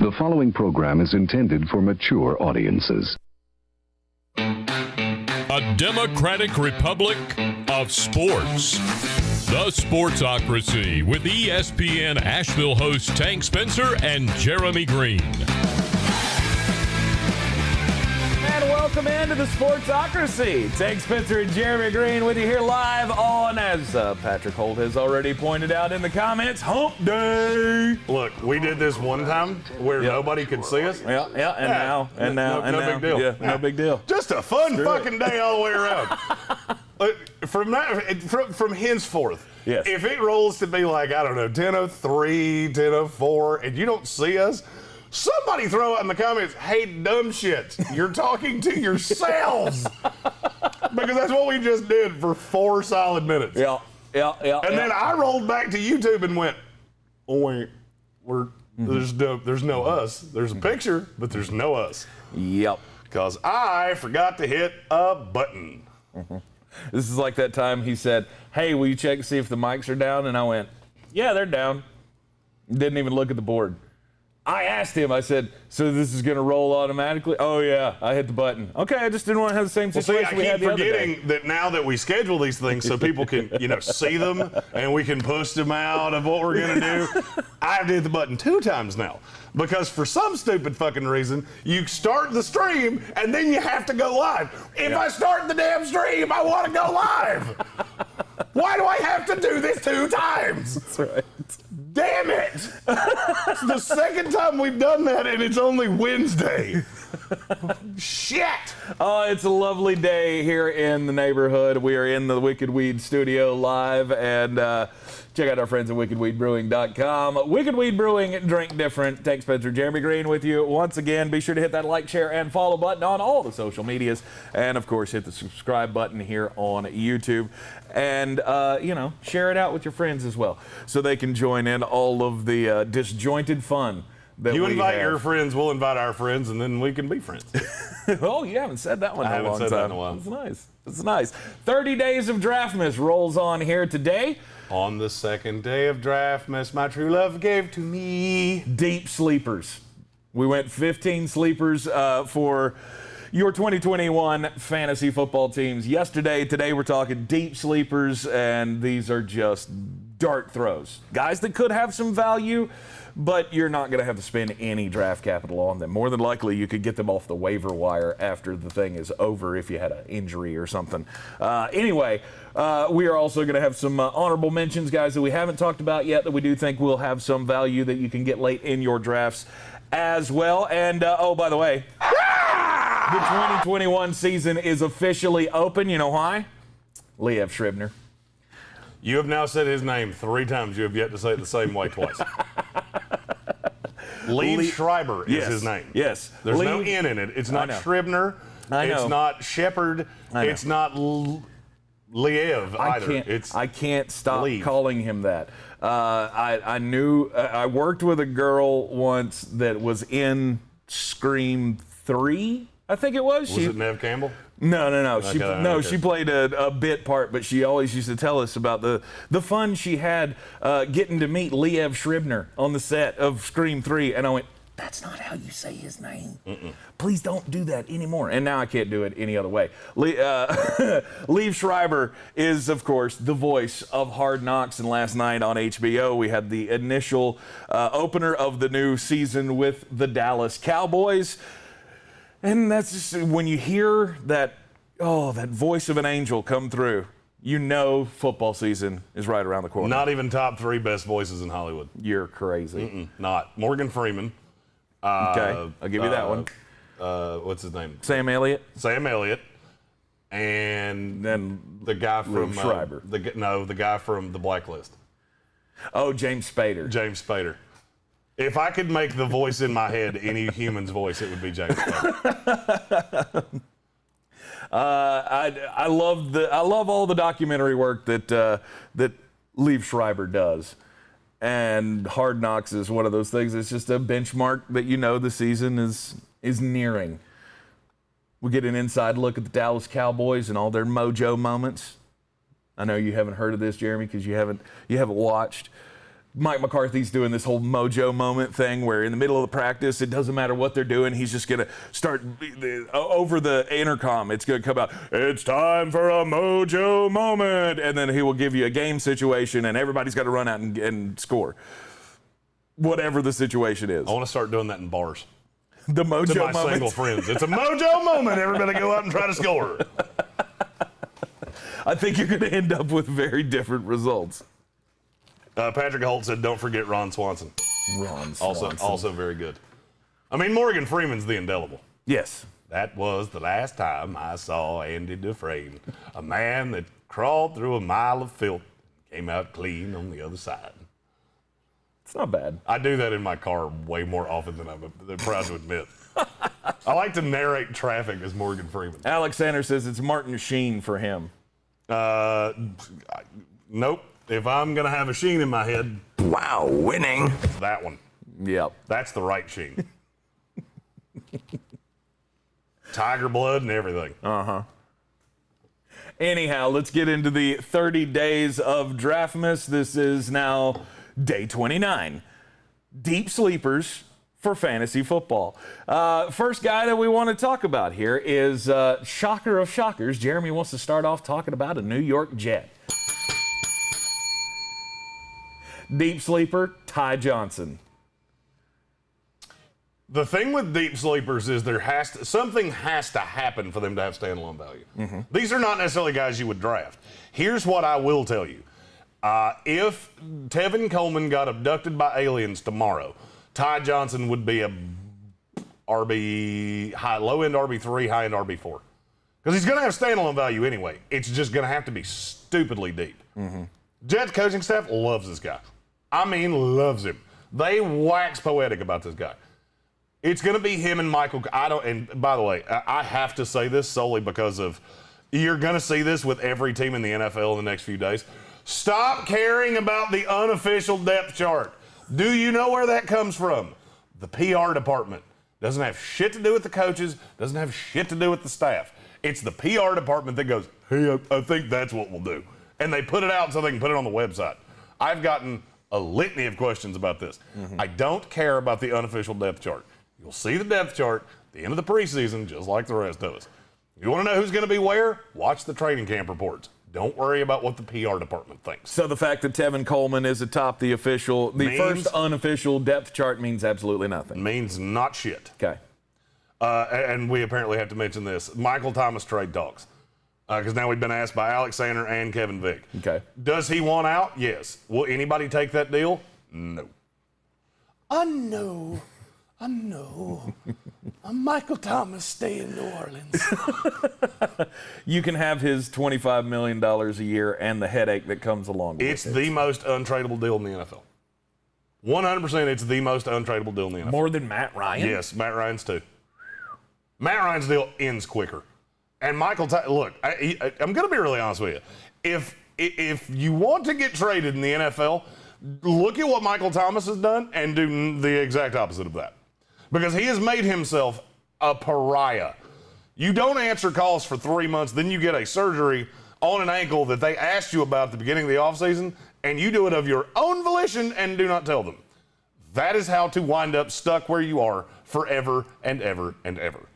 The following program is intended for mature audiences. A democratic republic of sports. The Sportsocracy with ESPN Asheville hosts Tank Spencer and Jeremy Greene. And welcome into the Sportsocracy. Tank Spencer and Jeremy Greene with you here live on, as Patrick Holt has already pointed out in the comments, Hump Day. Look, we did this one time where nobody could see us. No big deal. Yeah, no big deal. Just a fun fucking day all the way around. From henceforth, yes. If it rolls to be like, I don't know, 10:03, 10:04, and you don't see us, somebody throw out in the comments, hey, dumb shit, you're talking to yourselves. Because that's what we just did for 4 solid minutes. Yeah. And then I rolled back to YouTube and went, oh, wait, there's no us. There's a picture, but there's no us. Yep. Because I forgot to hit a button. Mm-hmm. This is like that time he said, hey, will you check to see if the mics are down? And I went, yeah, they're down. Didn't even look at the board. I asked him, I said, so this is going to roll automatically? Oh, yeah, I hit the button. Okay, I just didn't want to have the same situation we had the other day. I keep forgetting that now that we schedule these things so people can, see them and we can post them out of what we're going to do, I have to hit the button 2 times now. Because for some stupid fucking reason, you start the stream and then you have to go live. If I start the damn stream, I want to go live. Why do I have to do this 2 times? That's right. Damn it! It's the second time we've done that, and it's only Wednesday. Shit! Oh, it's a lovely day here in the neighborhood. We are in the Wicked Weed studio live, and check out our friends at wickedweedbrewing.com. Wicked Weed Brewing, drink different. Tank Spencer, Jeremy Greene with you once again. Be sure to hit that like, share, and follow button on all the social medias, and of course, hit the subscribe button here on YouTube. And, share it out with your friends as well so they can join in all of the disjointed fun that you we invite have. your friends, we'll invite our friends, and then we can be friends. Oh, you haven't said that one in a long time. I haven't said that in a while. That's nice. That's nice. 30 days of Draftmas rolls on here today. On the second day of Draftmas, my true love gave to me. Deep sleepers. We went 15 sleepers for your 2021 fantasy football teams yesterday. Today we're talking deep sleepers, and these are just dart throws. Guys that could have some value, but you're not going to have to spend any draft capital on them. More than likely, you could get them off the waiver wire after the thing is over if you had an injury or something. Anyway, we are also going to have some honorable mentions, guys, that we haven't talked about yet that we do think will have some value that you can get late in your drafts as well. And, by the way, the 2021 season is officially open. You know why? Liev Schreiber. You have now said his name 3 times. You have yet to say it the same way twice. Liev Schreiber is his name. Yes. There's no N in it. It's not Scribner. It's not Shepard. It's not Liev either. I can't stop Liev. calling him that. I worked with a girl once that was in Scream 3, I think it was. Was it Nev Campbell? No. Okay. She played a bit part, but she always used to tell us about the fun she had getting to meet Liev Schreiber on the set of Scream 3. And I went, that's not how you say his name. Please don't do that anymore. And now I can't do it any other way. Liev Schreiber is, of course, the voice of Hard Knocks. And last night on HBO, we had the initial opener of the new season with the Dallas Cowboys. And that's just when you hear that voice of an angel come through, you know football season is right around the corner. Not even top 3 best voices in Hollywood. You're crazy. Not. Morgan Freeman. Okay, I'll give you that one. What's his name? Sam Elliott. And then the guy from Schreiber. The guy from The Blacklist. Oh, James Spader. If I could make the voice in my head any human's voice, it would be James Spader. I love all the documentary work that Liev Schreiber does. And Hard Knocks is one of those things. It's just a benchmark that the season is nearing. We get an inside look at the Dallas Cowboys and all their mojo moments. I know you haven't heard of this, Jeremy, because you haven't watched. Mike McCarthy's doing this whole mojo moment thing where in the middle of the practice, it doesn't matter what they're doing. He's just going to start over the intercom. It's going to come out, it's time for a mojo moment. And then he will give you a game situation and everybody's got to run out and score. Whatever the situation is. I want to start doing that in bars. The mojo to my moment. single friends. It's a mojo moment. Everybody go out and try to score. I think you're going to end up with very different results. Patrick Holt said, don't forget Ron Swanson. Ron Swanson. Also very good. I mean, Morgan Freeman's the indelible. Yes. That was the last time I saw Andy Dufresne, a man that crawled through a mile of filth and came out clean on the other side. It's not bad. I do that in my car way more often than I'm proud to admit. I like to narrate traffic as Morgan Freeman. Alex Sanders says it's Martin Sheen for him. Nope. If I'm going to have a Sheen in my head. Wow, winning. It's that one. Yep. That's the right Sheen. Tiger blood and everything. Uh-huh. Anyhow, let's get into the 30 days of Draftmas. This is now day 29. Deep sleepers for fantasy football. First guy that we want to talk about here is shocker of shockers. Jeremy wants to start off talking about a New York Jet. Deep sleeper, Ty Johnson. The thing with deep sleepers is something has to happen for them to have standalone value. Mm-hmm. These are not necessarily guys you would draft. Here's what I will tell you. If Tevin Coleman got abducted by aliens tomorrow, Ty Johnson would be a low-end RB3, high-end RB4. Because he's going to have standalone value anyway. It's just going to have to be stupidly deep. Mm-hmm. Jets coaching staff loves this guy. I mean, loves him. They wax poetic about this guy. It's going to be him and Michael. And by the way, I have to say this solely because of you're going to see this with every team in the NFL in the next few days. Stop caring about the unofficial depth chart. Do you know where that comes from? The PR department. Doesn't have shit to do with the coaches. Doesn't have shit to do with the staff. It's the PR department that goes, hey, I think that's what we'll do. And they put it out so they can put it on the website. I've gotten a litany of questions about this. Mm-hmm. I don't care about the unofficial depth chart. You'll see the depth chart at the end of the preseason, just like the rest of us. You want to know who's going to be where? Watch the training camp reports. Don't worry about what the PR department thinks. So the fact that Tevin Coleman is atop the first unofficial depth chart means absolutely nothing. Means not shit. Okay. And we apparently have to mention this. Michael Thomas trade talks. Because now we've been asked by Alexander and Kevin Vick. Okay. Does he want out? Yes. Will anybody take that deal? No. No. Michael Thomas stay in New Orleans. You can have his $25 million a year and the headache that comes along with it. It's the most untradeable deal in the NFL. 100% it's the most untradeable deal in the NFL. More than Matt Ryan? Yes, Matt Ryan's too. Matt Ryan's deal ends quicker. And look, I'm going to be really honest with you. If you want to get traded in the NFL, look at what Michael Thomas has done and do the exact opposite of that. Because he has made himself a pariah. You don't answer calls for 3 months, then you get a surgery on an ankle that they asked you about at the beginning of the offseason, and you do it of your own volition and do not tell them. That is how to wind up stuck where you are forever and ever and ever.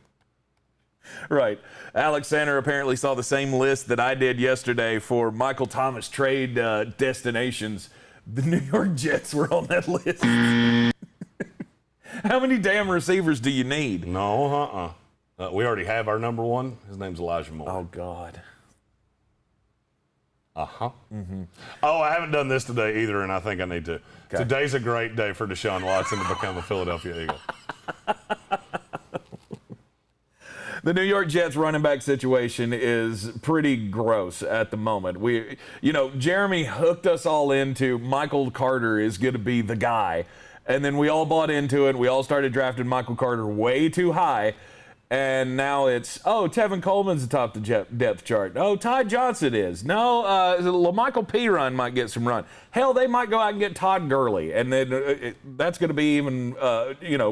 Right. Alexander apparently saw the same list that I did yesterday for Michael Thomas trade destinations. The New York Jets were on that list. How many damn receivers do you need? No, we already have our number one. His name's Elijah Moore. Oh, God. Uh-huh. Mm-hmm. Oh, I haven't done this today either, and I think I need to. Okay. Today's a great day for Deshaun Watson to become a Philadelphia Eagle. The New York Jets running back situation is pretty gross at the moment. Jeremy hooked us all into Michael Carter is going to be the guy. And then we all bought into it. We all started drafting Michael Carter way too high. And now it's, Tevin Coleman's atop the depth chart. Oh, Ty Johnson is. No, LaMichael Pirine might get some run. Hell, they might go out and get Todd Gurley. And then that's going to be even,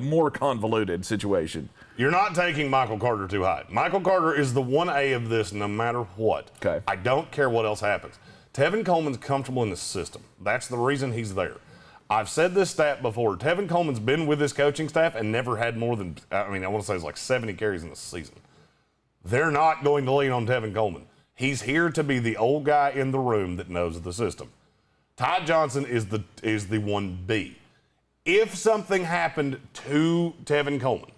more convoluted situation. You're not taking Michael Carter too high. Michael Carter is the 1A of this no matter what. Okay. I don't care what else happens. Tevin Coleman's comfortable in the system. That's the reason he's there. I've said this stat before. Tevin Coleman's been with this coaching staff and never had more than, I want to say it's like 70 carries in the season. They're not going to lean on Tevin Coleman. He's here to be the old guy in the room that knows the system. Ty Johnson is the 1B. If something happened to Tevin Coleman,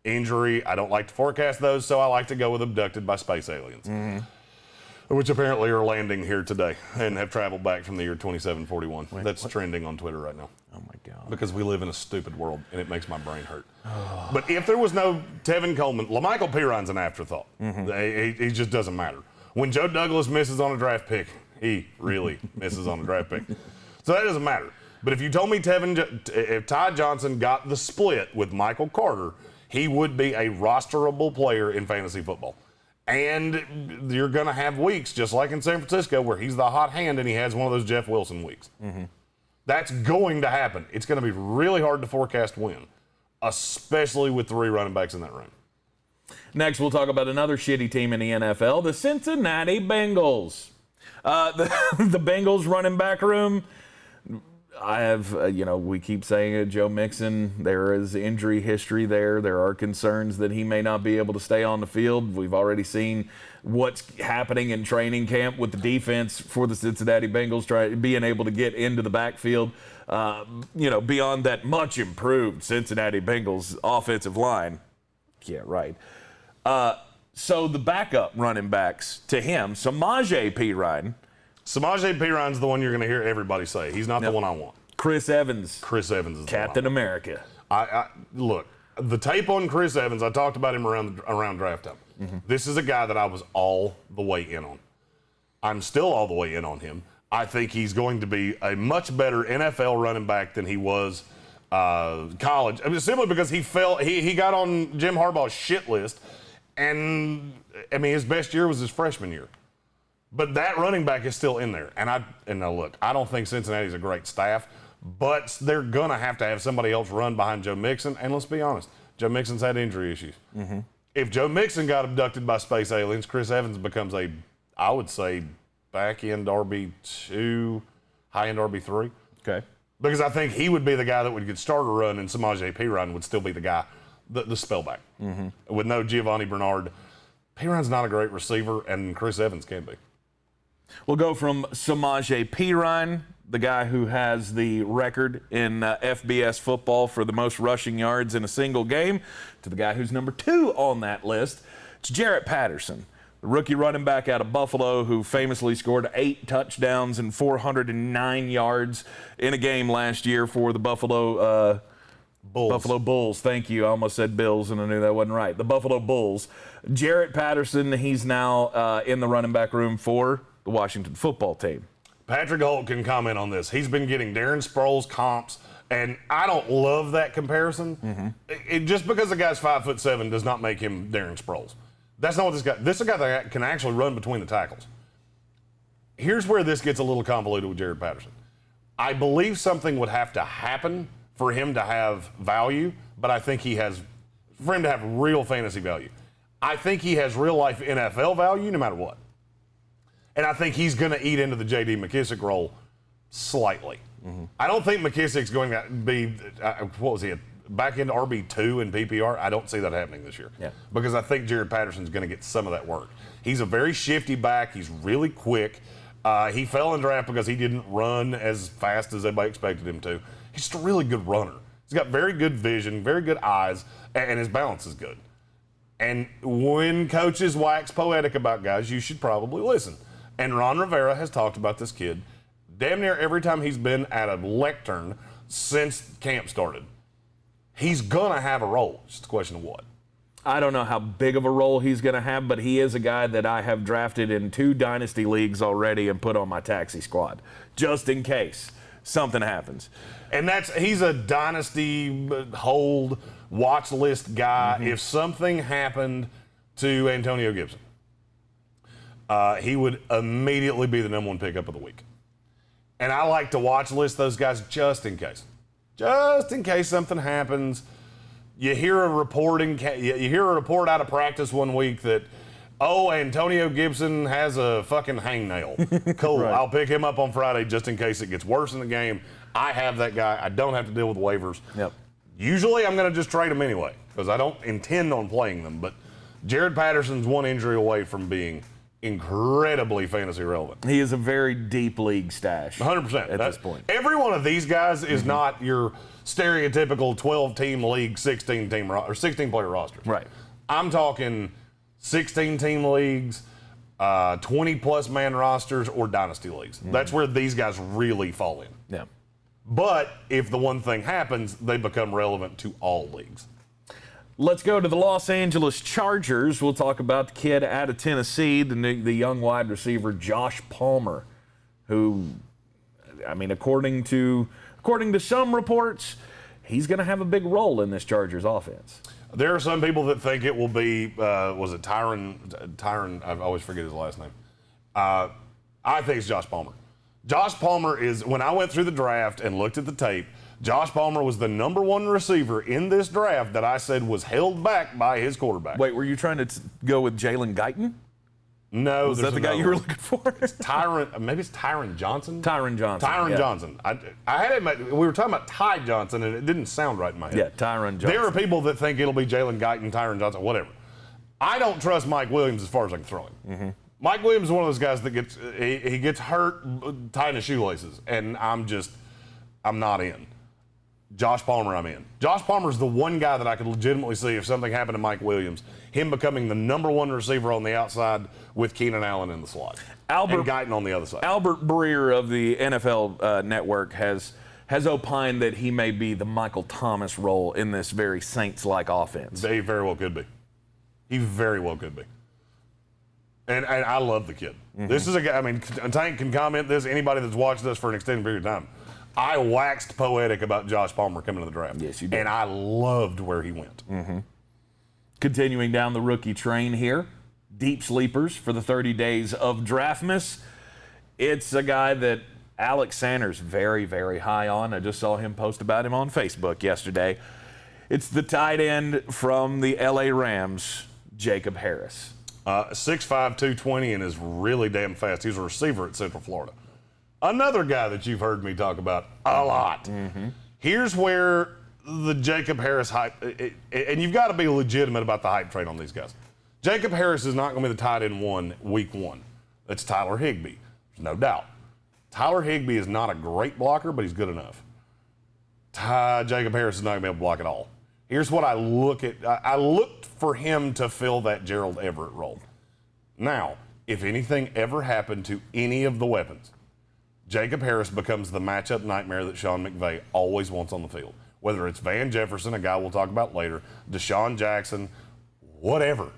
injury, I don't like to forecast those, so I like to go with abducted by space aliens. Which apparently are landing here today and have traveled back from the year 2741. That's trending on Twitter right now. Oh, my God. Because we live in a stupid world, and it makes my brain hurt. But if there was no Tevin Coleman, LaMichael Pirron's an afterthought. He just doesn't matter. When Joe Douglas misses on a draft pick, he really misses on a draft pick. So that doesn't matter. But if you told me if Ty Johnson got the split with Michael Carter, he would be a rosterable player in fantasy football. And you're going to have weeks, just like in San Francisco, where he's the hot hand and he has one of those Jeff Wilson weeks. That's going to happen. It's going to be really hard to forecast when, especially with 3 running backs in that room. Next, we'll talk about another shitty team in the NFL, the Cincinnati Bengals. The Bengals running back room, I have, we keep saying it, Joe Mixon, there is injury history there. There are concerns that he may not be able to stay on the field. We've already seen what's happening in training camp with the defense for the Cincinnati Bengals being able to get into the backfield. Beyond that much improved Cincinnati Bengals offensive line. Yeah, right. So the backup running backs to him, Samaje Perine. Samaje Perrine's the one you're going to hear everybody say. He's not the one I want. Chris Evans. Chris Evans is Captain America. Look, the tape on Chris Evans, I talked about him around draft time. This is a guy that I was all the way in on. I'm still all the way in on him. I think he's going to be a much better NFL running back than he was college. Simply because he got on Jim Harbaugh's shit list, and his best year was his freshman year. But that running back is still in there. And now look, I don't think Cincinnati's a great staff, but they're going to have somebody else run behind Joe Mixon. And let's be honest, Joe Mixon's had injury issues. If Joe Mixon got abducted by space aliens, Chris Evans becomes I would say, back-end RB2, high-end RB3. Okay. Because I think he would be the guy that would get starter run, and Samaje Perine would still be the guy, the spellback. With no Giovanni Bernard. Perine's not a great receiver, and Chris Evans can be. We'll go from Samaje Perine, the guy who has the record in FBS football for the most rushing yards in a single game, to the guy who's number 2 on that list. It's Jarrett Patterson, the rookie running back out of Buffalo who famously scored 8 touchdowns and 409 yards in a game last year for the Buffalo Bulls. Thank you. I almost said Bills, and I knew that wasn't right. The Buffalo Bulls. Jarrett Patterson, he's now in the running back room for the Washington football team. Patrick Holt can comment on this. He's been getting Darren Sproles comps, and I don't love that comparison. Just because the guy's 5'7" does not make him Darren Sproles. That's not what this guy. This is a guy that can actually run between the tackles. Here's where this gets a little convoluted with Jarrett Patterson. I believe something would have to happen for him to have value, but I think for him to have real fantasy value. I think he has real life NFL value no matter what. And I think he's going to eat into the J.D. McKissick role slightly. I don't think McKissick's going to be, what was he, back into RB2 in PPR? I don't see that happening this year. Yeah. Because I think Jarrett Patterson's going to get some of that work. He's a very shifty back. He's really quick. He fell in draft because he didn't run as fast as everybody expected him to. He's just a really good runner. He's got very good vision, very good eyes, and his balance is good. And when coaches wax poetic about guys, you should probably listen. And Ron Rivera has talked about this kid damn near every time he's been at a lectern since camp started. He's going to have a role. It's just a question of what. I don't know how big of a role he's going to have, but he is a guy that I have drafted in 2 dynasty leagues already and put on my taxi squad, just in case something happens. And he's a dynasty hold watch list guy. If something happened to Antonio Gibson, he would immediately be the number 1 pickup of the week. And I like to watch list those guys just in case. Just in case something happens. You hear a report out of practice one week that Oh, Antonio Gibson has a fucking hangnail. Cool. Right. I'll pick him up on Friday just in case it gets worse in the game. I have that guy. I don't have to deal with waivers. Yep. Usually I'm going to just trade them anyway because I don't intend on playing them. But Jarrett Patterson's one injury away from being incredibly fantasy relevant. He is a very deep league stash. 100% at this point. Every one of these guys is not your stereotypical 12-team league, 16-team or 16-player roster. Right. I'm talking 16-team leagues, 20-plus man rosters, or dynasty leagues. That's where these guys really fall in. Yeah. But if the one thing happens, they become relevant to all leagues. Let's go to the Los Angeles Chargers. We'll talk about the kid out of Tennessee, the young wide receiver Josh Palmer, who, I mean, according to some reports, he's going to have a big role in this Chargers offense. There are some people that think it will be, was it Tyron? I always forget his last name. I think it's Josh Palmer. Josh Palmer is, when I went through the draft and looked at the tape, Josh Palmer was the number one receiver in this draft that I said was held back by his quarterback. Wait, were you trying to go with Jalen Guyton? No. Was that the guy you were looking for? Maybe it's Tyron Johnson? Tyron Johnson. Tyron Johnson. I had it, we were talking about Ty Johnson, and it didn't sound right in my head. Yeah, Tyron Johnson. There are people that think it'll be Jalen Guyton, Tyron Johnson, whatever. I don't trust Mike Williams as far as I can throw him. Mm-hmm. Mike Williams is one of those guys that gets hurt tying his shoelaces, and I'm not in. Josh Palmer, I'm in. Josh Palmer is the one guy that I could legitimately see if something happened to Mike Williams, him becoming the number one receiver on the outside with Keenan Allen in the slot. And Guyton on the other side. Albert Breer of the NFL Network has opined that he may be the Michael Thomas role in this very Saints-like offense. He very well could be. He very well could be. And I love the kid. Mm-hmm. This is a guy, I mean, Tank can comment this, anybody that's watched us for an extended period of time. I waxed poetic about Josh Palmer coming to the draft. Yes, you did. And I loved where he went. Mm-hmm. Continuing down the rookie train here, deep sleepers for the 30 days of Draftmas. It's a guy that Alex Sanders very, very high on. I just saw him post about him on Facebook yesterday. It's the tight end from the LA Rams, Jacob Harris. 6'5", 220, and is really damn fast. He's a receiver at Central Florida. Another guy that you've heard me talk about a lot. Mm-hmm. Here's where the Jacob Harris hype, and you've got to be legitimate about the hype train on these guys. Jacob Harris is not going to be the tight end one week one. That's Tyler Higbee. There's no doubt. Tyler Higbee is not a great blocker, but he's good enough. Jacob Harris is not going to be able to block at all. Here's what I look at. I looked for him to fill that Gerald Everett role. Now, if anything ever happened to any of the weapons, Jacob Harris becomes the matchup nightmare that Sean McVay always wants on the field. Whether it's Van Jefferson, a guy we'll talk about later, Deshaun Jackson, whatever.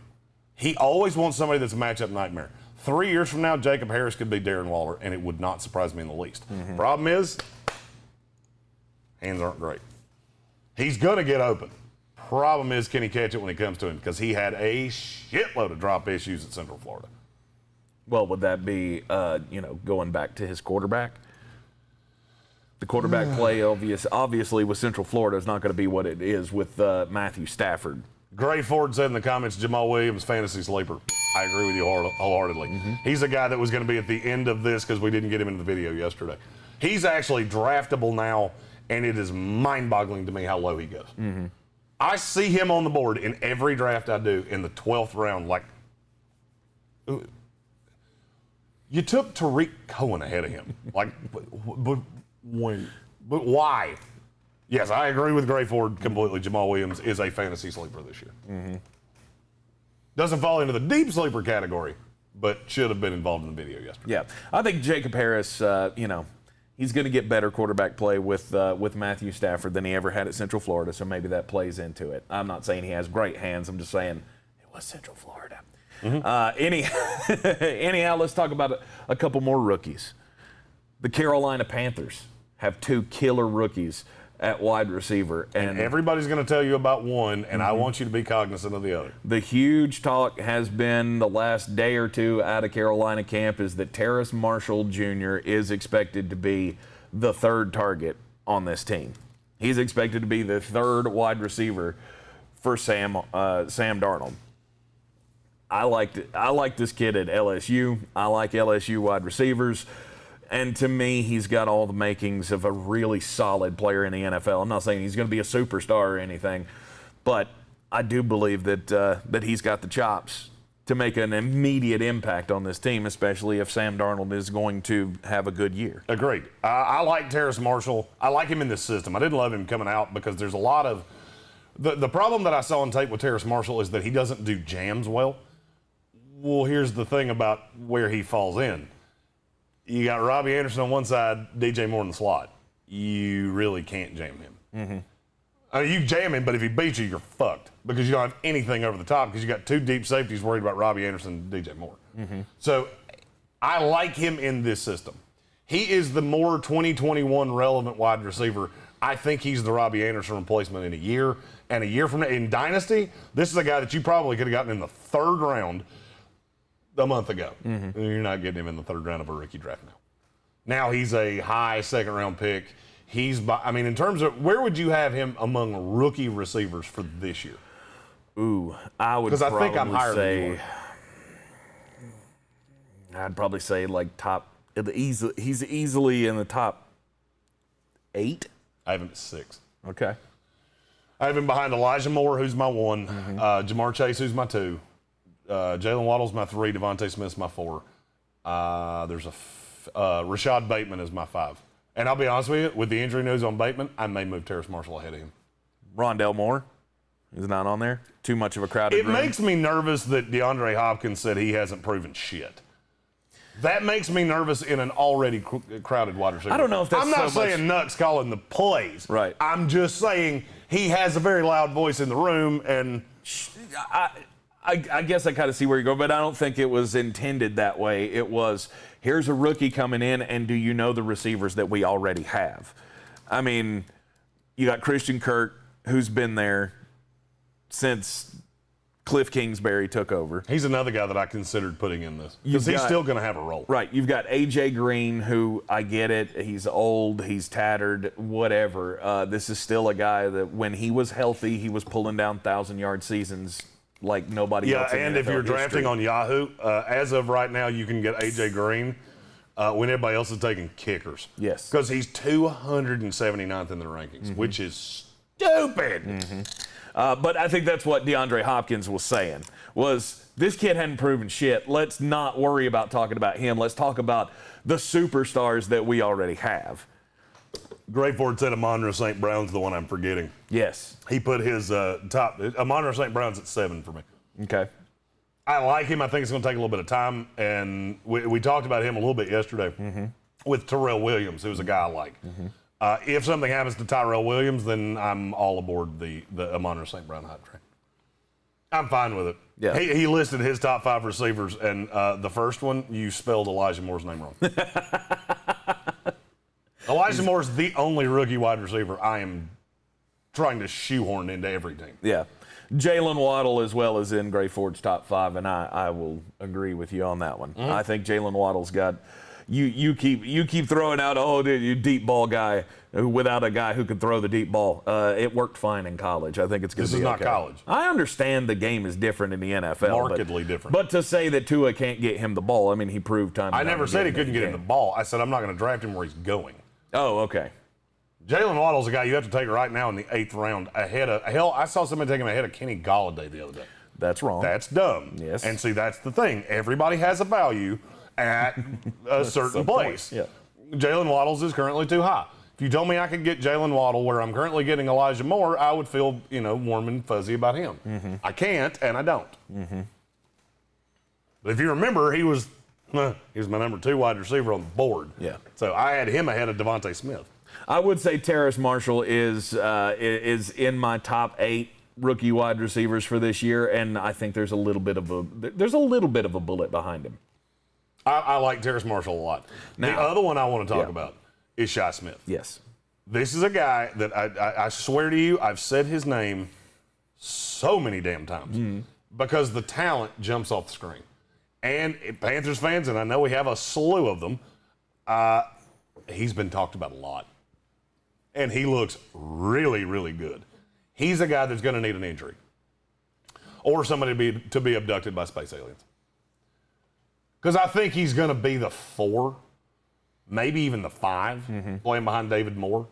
He always wants somebody that's a matchup nightmare. 3 years from now, Jacob Harris could be Darren Waller, and it would not surprise me in the least. Mm-hmm. Problem is, hands aren't great. He's going to get open. Problem is, can he catch it when he comes to him? Because he had a shitload of drop issues at Central Florida. Well, would that be, going back to his quarterback? The quarterback play, obviously, with Central Florida is not going to be what it is with Matthew Stafford. Gray Ford said in the comments, Jamal Williams, fantasy sleeper. I agree with you wholeheartedly. Mm-hmm. He's a guy that was going to be at the end of this because we didn't get him in the video yesterday. He's actually draftable now, and it is mind-boggling to me how low he goes. Mm-hmm. I see him on the board in every draft I do in the 12th round. Like, you took Tariq Cohen ahead of him. Like, but why? Yes, I agree with Gray Ford completely. Jamal Williams is a fantasy sleeper this year. Mm-hmm. Doesn't fall into the deep sleeper category, but should have been involved in the video yesterday. Yeah, I think Jacob Harris, he's going to get better quarterback play with Matthew Stafford than he ever had at Central Florida, so maybe that plays into it. I'm not saying he has great hands. I'm just saying it was Central Florida. Mm-hmm. Anyhow, let's talk about a couple more rookies. The Carolina Panthers have two killer rookies at wide receiver. And everybody's going to tell you about one, and I want you to be cognizant of the other. The huge talk has been the last day or two out of Carolina camp is that Terrace Marshall Jr. is expected to be the third target on this team. He's expected to be the third wide receiver for Sam Darnold. I like this kid at LSU. I like LSU wide receivers. And to me, he's got all the makings of a really solid player in the NFL. I'm not saying he's going to be a superstar or anything, but I do believe that he's got the chops to make an immediate impact on this team, especially if Sam Darnold is going to have a good year. Agreed. I like Terrace Marshall. I like him in this system. I didn't love him coming out because there's a lot of the problem that I saw on tape with Terrace Marshall is that he doesn't do jams well. Well, here's the thing about where he falls in. You got Robbie Anderson on one side, DJ Moore in the slot. You really can't jam him. Mm-hmm. I mean, you jam him, but if he beats you, you're fucked because you don't have anything over the top because you got two deep safeties worried about Robbie Anderson and DJ Moore. Mm-hmm. So I like him in this system. He is the more 2021 relevant wide receiver. I think he's the Robbie Anderson replacement in a year. And a year from now, in Dynasty, this is a guy that you probably could have gotten in the third round a month ago. Mm-hmm. You're not getting him in the third round of a rookie draft now. Now he's a high second-round pick. In terms of where would you have him among rookie receivers for this year? Ooh, I would because I think I'm higher than you are. I'd probably say like top. He's easily in the top 8. I have him at 6. Okay. I have him behind Elijah Moore, who's my 1. Mm-hmm. Jamar Chase, who's my 2. Jalen Waddle's my 3. Devontae Smith's my 4. There's Rashad Bateman is my 5. And I'll be honest with the injury news on Bateman, I may move Terrace Marshall ahead of him. Rondell Moore is not on there. Too much of a crowded room. It makes me nervous that DeAndre Hopkins said he hasn't proven shit. That makes me nervous in an already crowded wide receiver. I don't know if that's I'm not saying Nuck's calling the plays. Right. I'm just saying he has a very loud voice in the room, and I guess I kind of see where you go, but I don't think it was intended that way. It was, here's a rookie coming in, and do you know the receivers that we already have? I mean, you got Christian Kirk, who's been there since Cliff Kingsbury took over. He's another guy that I considered putting in this because he's still going to have a role. Right. You've got A.J. Greene, who I get it. He's old. He's tattered, whatever. This is still a guy that when he was healthy, he was pulling down 1,000-yard seasons like nobody else in and NFL if you're drafting history. On Yahoo, as of right now, you can get A.J. Greene when everybody else is taking kickers. Yes. Because he's 279th in the rankings, which is stupid. Mm-hmm. But I think that's what DeAndre Hopkins was saying, was this kid hadn't proven shit. Let's not worry about talking about him. Let's talk about the superstars that we already have. Gray Ford said Amon-Ra St. Brown's the one I'm forgetting. Yes. He put his top. Amon-Ra St. Brown's at 7 for me. Okay. I like him. I think it's going to take a little bit of time. And we talked about him a little bit yesterday with Tyrell Williams, who's a guy I like. Mm-hmm. If something happens to Tyrell Williams, then I'm all aboard the Amon-Ra St. Brown hype train. I'm fine with it. Yeah. He listed his top 5 receivers, and the first one, you spelled Elijah Moore's name wrong. Elijah Moore's the only rookie wide receiver I am trying to shoehorn into every team. Yeah. Jalen Waddle as well is in Gray Ford's top 5, and I will agree with you on that one. Mm-hmm. I think Jalen Waddle's got you keep throwing out you deep ball guy without a guy who could throw the deep ball. It worked fine in college. I think it's going to be This is okay. not college. I understand the game is different in the NFL. Markedly different. But to say that Tua can't get him the ball, I mean, he proved time. I never said he couldn't get him the ball. I said I'm not going to draft him where he's going. Oh, okay. Jalen Waddle's a guy you have to take right now in the 8th round ahead of, hell, I saw somebody take him ahead of Kenny Golladay the other day. That's wrong. That's dumb. Yes. And see, that's the thing. Everybody has a value at a certain place. Yeah. Jalen Waddle's is currently too high. If you told me I could get Jalen Waddle where I'm currently getting Elijah Moore, I would feel, warm and fuzzy about him. Mm-hmm. I can't, and I don't. Mm-hmm. But if you remember, he was my number 2 wide receiver on the board. Yeah. So I had him ahead of Devontae Smith. I would say Terrace Marshall is in my top 8 rookie wide receivers for this year, and I think there's a little bit of a bullet behind him. I like Terrace Marshall a lot. Now, the other one I want to talk about is Shi Smith. Yes. This is a guy that I swear to you, I've said his name so many damn times because the talent jumps off the screen. And Panthers fans, and I know we have a slew of them, he's been talked about a lot. And he looks really, really good. He's a guy that's going to need an injury. or somebody to be abducted by space aliens. Because I think he's going to be the 4, maybe even the 5, playing behind David Moore.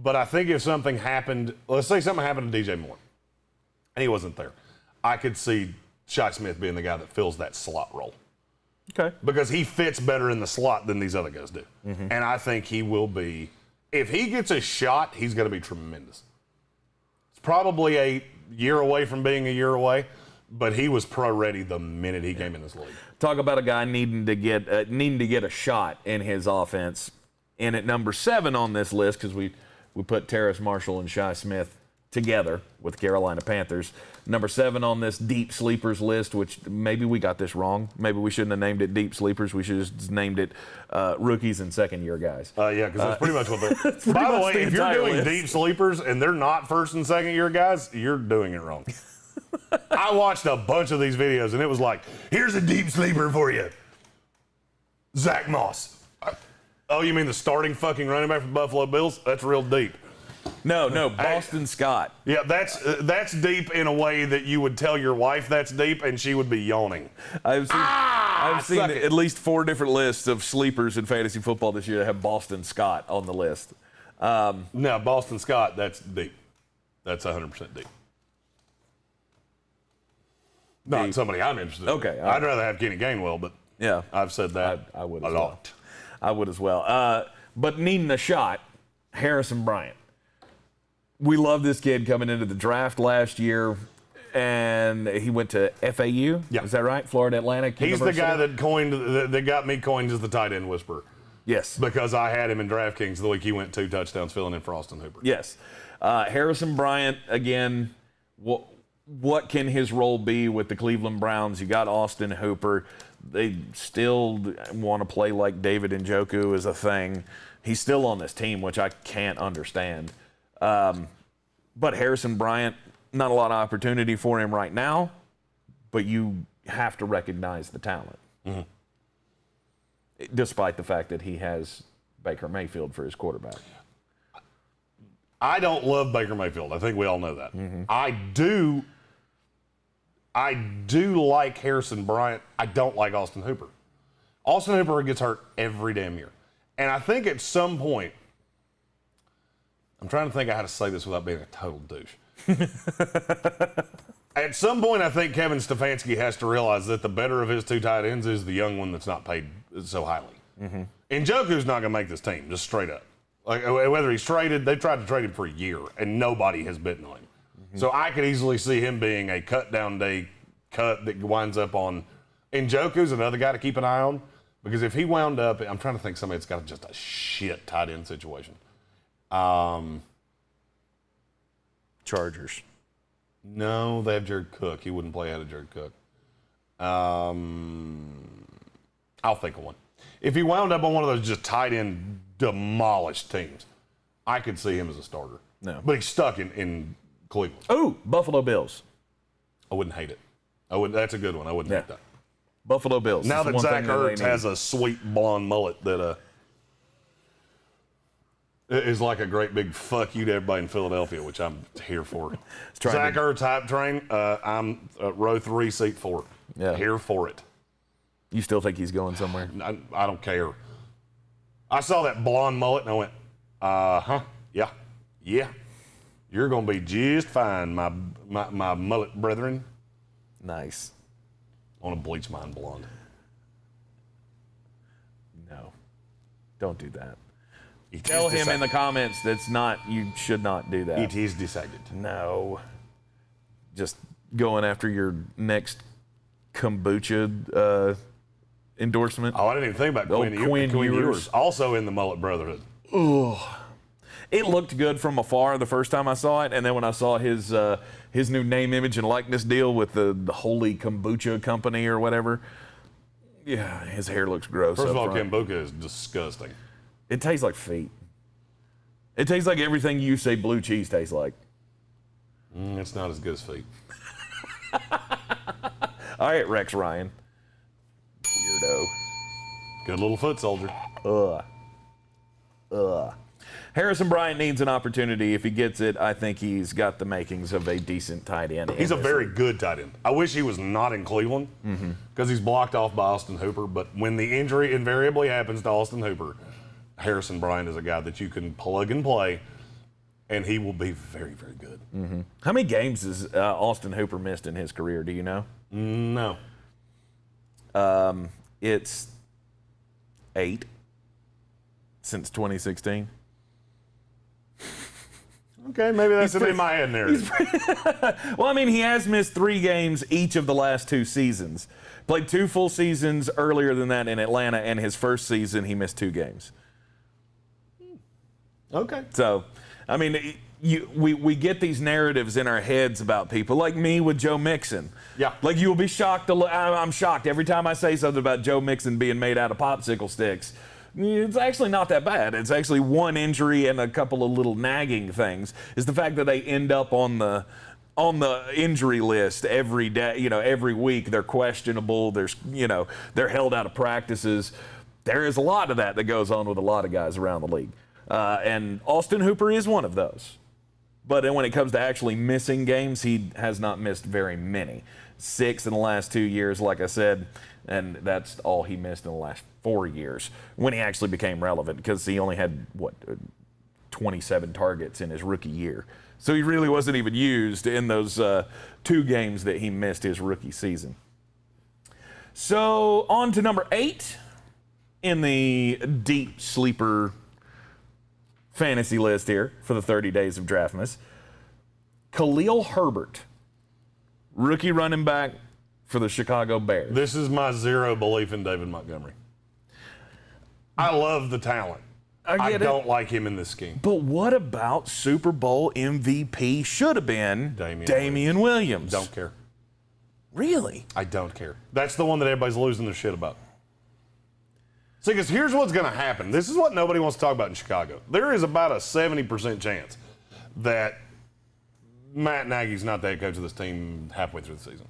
But I think if something happened, let's say something happened to DJ Moore, and he wasn't there, I could see Shi Smith being the guy that fills that slot role. Okay. Because he fits better in the slot than these other guys do. And I think he will be, if he gets a shot, he's going to be tremendous. It's probably a year away from being a year away, but he was pro-ready the minute he came in this league. Talk about a guy needing to get a shot in his offense. And at number 7 on this list, because we put Terrace Marshall and Shi Smith together with the Carolina Panthers. Number 7 on this deep sleepers list, which maybe we got this wrong. Maybe we shouldn't have named it deep sleepers. We should have just named it rookies and second-year guys. Yeah, because that's pretty much what they're. By the way, if you're doing deep sleepers and they're not first and second-year guys, you're doing it wrong. I watched a bunch of these videos, and it was like, here's a deep sleeper for you. Zach Moss. Oh, you mean the starting fucking running back for Buffalo Bills? That's real deep. No, Boston Scott. Yeah, that's deep in a way that you would tell your wife that's deep, and she would be yawning. I've seen at least 4 different lists of sleepers in fantasy football this year that have Boston Scott on the list. No, Boston Scott, that's deep. That's 100% deep. Not somebody I'm interested in. Okay. I'd rather have Kenny Gainwell, but yeah, I've said that I would a as lot. Well. I would as well. But needing a shot, Harrison Bryant. We love this kid coming into the draft last year, and he went to FAU. Yeah. Is that right? Florida Atlantic University? He's the guy that got me coined as the tight end whisperer. Yes. Because I had him in DraftKings the week he went 2 touchdowns filling in for Austin Hooper. Yes. Harrison Bryant, again, what can his role be with the Cleveland Browns? You got Austin Hooper. They still want to play like David Njoku is a thing. He's still on this team, which I can't understand. But Harrison Bryant, not a lot of opportunity for him right now, but you have to recognize the talent. Despite the fact that he has Baker Mayfield for his quarterback. I don't love Baker Mayfield. I think we all know that. I do like Harrison Bryant. I don't like Austin Hooper. Austin Hooper gets hurt every damn year. And I think at some point, I'm trying to think of how to say this without being a total douche. At some point, I think Kevin Stefanski has to realize that the better of his 2 tight ends is the young one that's not paid so highly. Njoku's not going to make this team, just straight up. Like, whether he's traded, they've tried to trade him for a year, and nobody has bitten on him. So I could easily see him being a cut-down day cut that winds up on Njoku's another guy to keep an eye on, because if he wound up, I'm trying to think somebody that's got just a shit tight end situation. Chargers. No, they have Jared Cook. He wouldn't play out of Jared Cook. I'll think of one. If he wound up on one of those just tight end demolished teams, I could see him as a starter. No. But he's stuck in Cleveland. Oh, Buffalo Bills. I wouldn't hate it. That's a good one. I wouldn't hate that. Buffalo Bills. Now that Zach Ertz has a sweet blonde mullet that is like a great big fuck you to everybody in Philadelphia, which I'm here for. Zach Ertz hype train. I'm row 3, seat 4. Yeah. Here for it. You still think he's going somewhere? I don't care. I saw that blonde mullet and I went, yeah. You're going to be just fine, my mullet brethren. Nice. I want to bleach mine blonde. No. Don't do that. It Tell him in the comments you should not do that. It is decided. No. Just going after your next kombucha endorsement. Oh, I didn't even think about Quinn Ewers. Also in the mullet brotherhood. Oh. It looked good from afar the first time I saw it, and then when I saw his new name, image, and likeness deal with the Holy Kombucha Company or whatever, yeah, his hair looks gross. First of all, kombucha is disgusting. It tastes like feet. It tastes like everything you say blue cheese tastes like. It's not as good as feet. All right, Rex Ryan. Weirdo. Good little foot soldier. Harrison Bryant needs an opportunity. If he gets it, I think he's got the makings of a decent tight end. He's a very good tight end. I wish he was not in Cleveland because he's blocked off by Austin Hooper. But when the injury invariably happens to Austin Hooper, Harrison Bryant is a guy that you can plug and play, and he will be very, very good. How many games has Austin Hooper missed in his career? Do you know? No. It's 8 since 2016. Okay, maybe that's in my head narrative. Well, I mean, he has missed 3 games each of the last 2 seasons. Played 2 full seasons earlier than that in Atlanta, and his first season he missed 2 games. Okay. So, I mean, we get these narratives in our heads about people, like me with Joe Mixon. Yeah. Like, you'll be shocked. I'm shocked every time I say something about Joe Mixon being made out of popsicle sticks. It's actually not that bad. It's actually one injury and a couple of little nagging things. Is the fact that they end up on the injury list every day, every week. They're questionable. They're held out of practices. There is a lot of that goes on with a lot of guys around the league. And Austin Hooper is one of those. But then when it comes to actually missing games, he has not missed very many. 6 in the last 2 years, like I said, and that's all he missed in the last 4 years when he actually became relevant, because he only had, 27 targets in his rookie year. So he really wasn't even used in those 2 games that he missed his rookie season. So on to number 8 in the deep sleeper fantasy list here for the 30 days of Draftmas. Khalil Herbert, rookie running back for the Chicago Bears. This is my zero belief in David Montgomery. I love the talent. I don't like him in this scheme. But what about Super Bowl MVP should have been Damian Williams? Don't care. Really? I don't care. That's the one that everybody's losing their shit about. See, because here's what's going to happen. This is what nobody wants to talk about in Chicago. There is about a 70% chance that Matt Nagy's not the head coach of this team halfway through the season.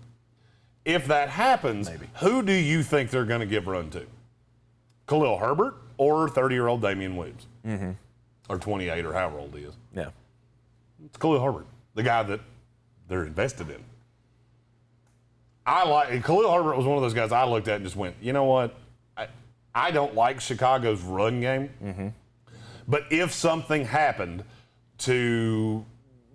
If that happens, who do you think they're going to give run to? Khalil Herbert or 30-year-old Damian Williams? Or 28 or however old he is. Yeah. It's Khalil Herbert, the guy that they're invested in. Khalil Herbert was one of those guys I looked at and just went, you know what? I don't like Chicago's run game. But if something happened to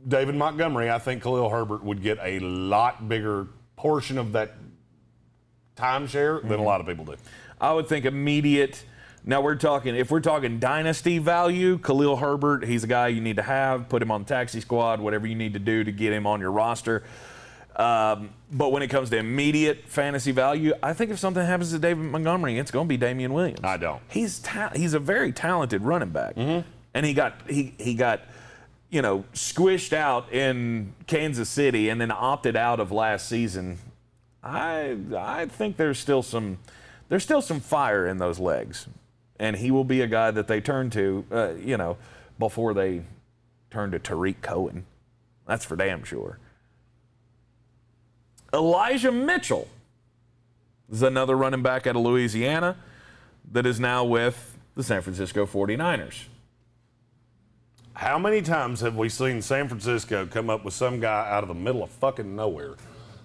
David Montgomery, I think Khalil Herbert would get a lot bigger portion of that timeshare than a lot of people do. I would think immediate. Now if we're talking dynasty value, Khalil Herbert, he's a guy you need to have. Put him on the taxi squad, whatever you need to do to get him on your roster. But when it comes to immediate fantasy value, I think if something happens to David Montgomery, it's going to be Damian Williams. I don't. He's a very talented running back, and he got squished out in Kansas City and then opted out of last season. I think there's still some fire in those legs, and he will be a guy that they turn to, before they turn to Tariq Cohen. That's for damn sure. Elijah Mitchell is another running back out of Louisiana that is now with the San Francisco 49ers. How many times have we seen San Francisco come up with some guy out of the middle of fucking nowhere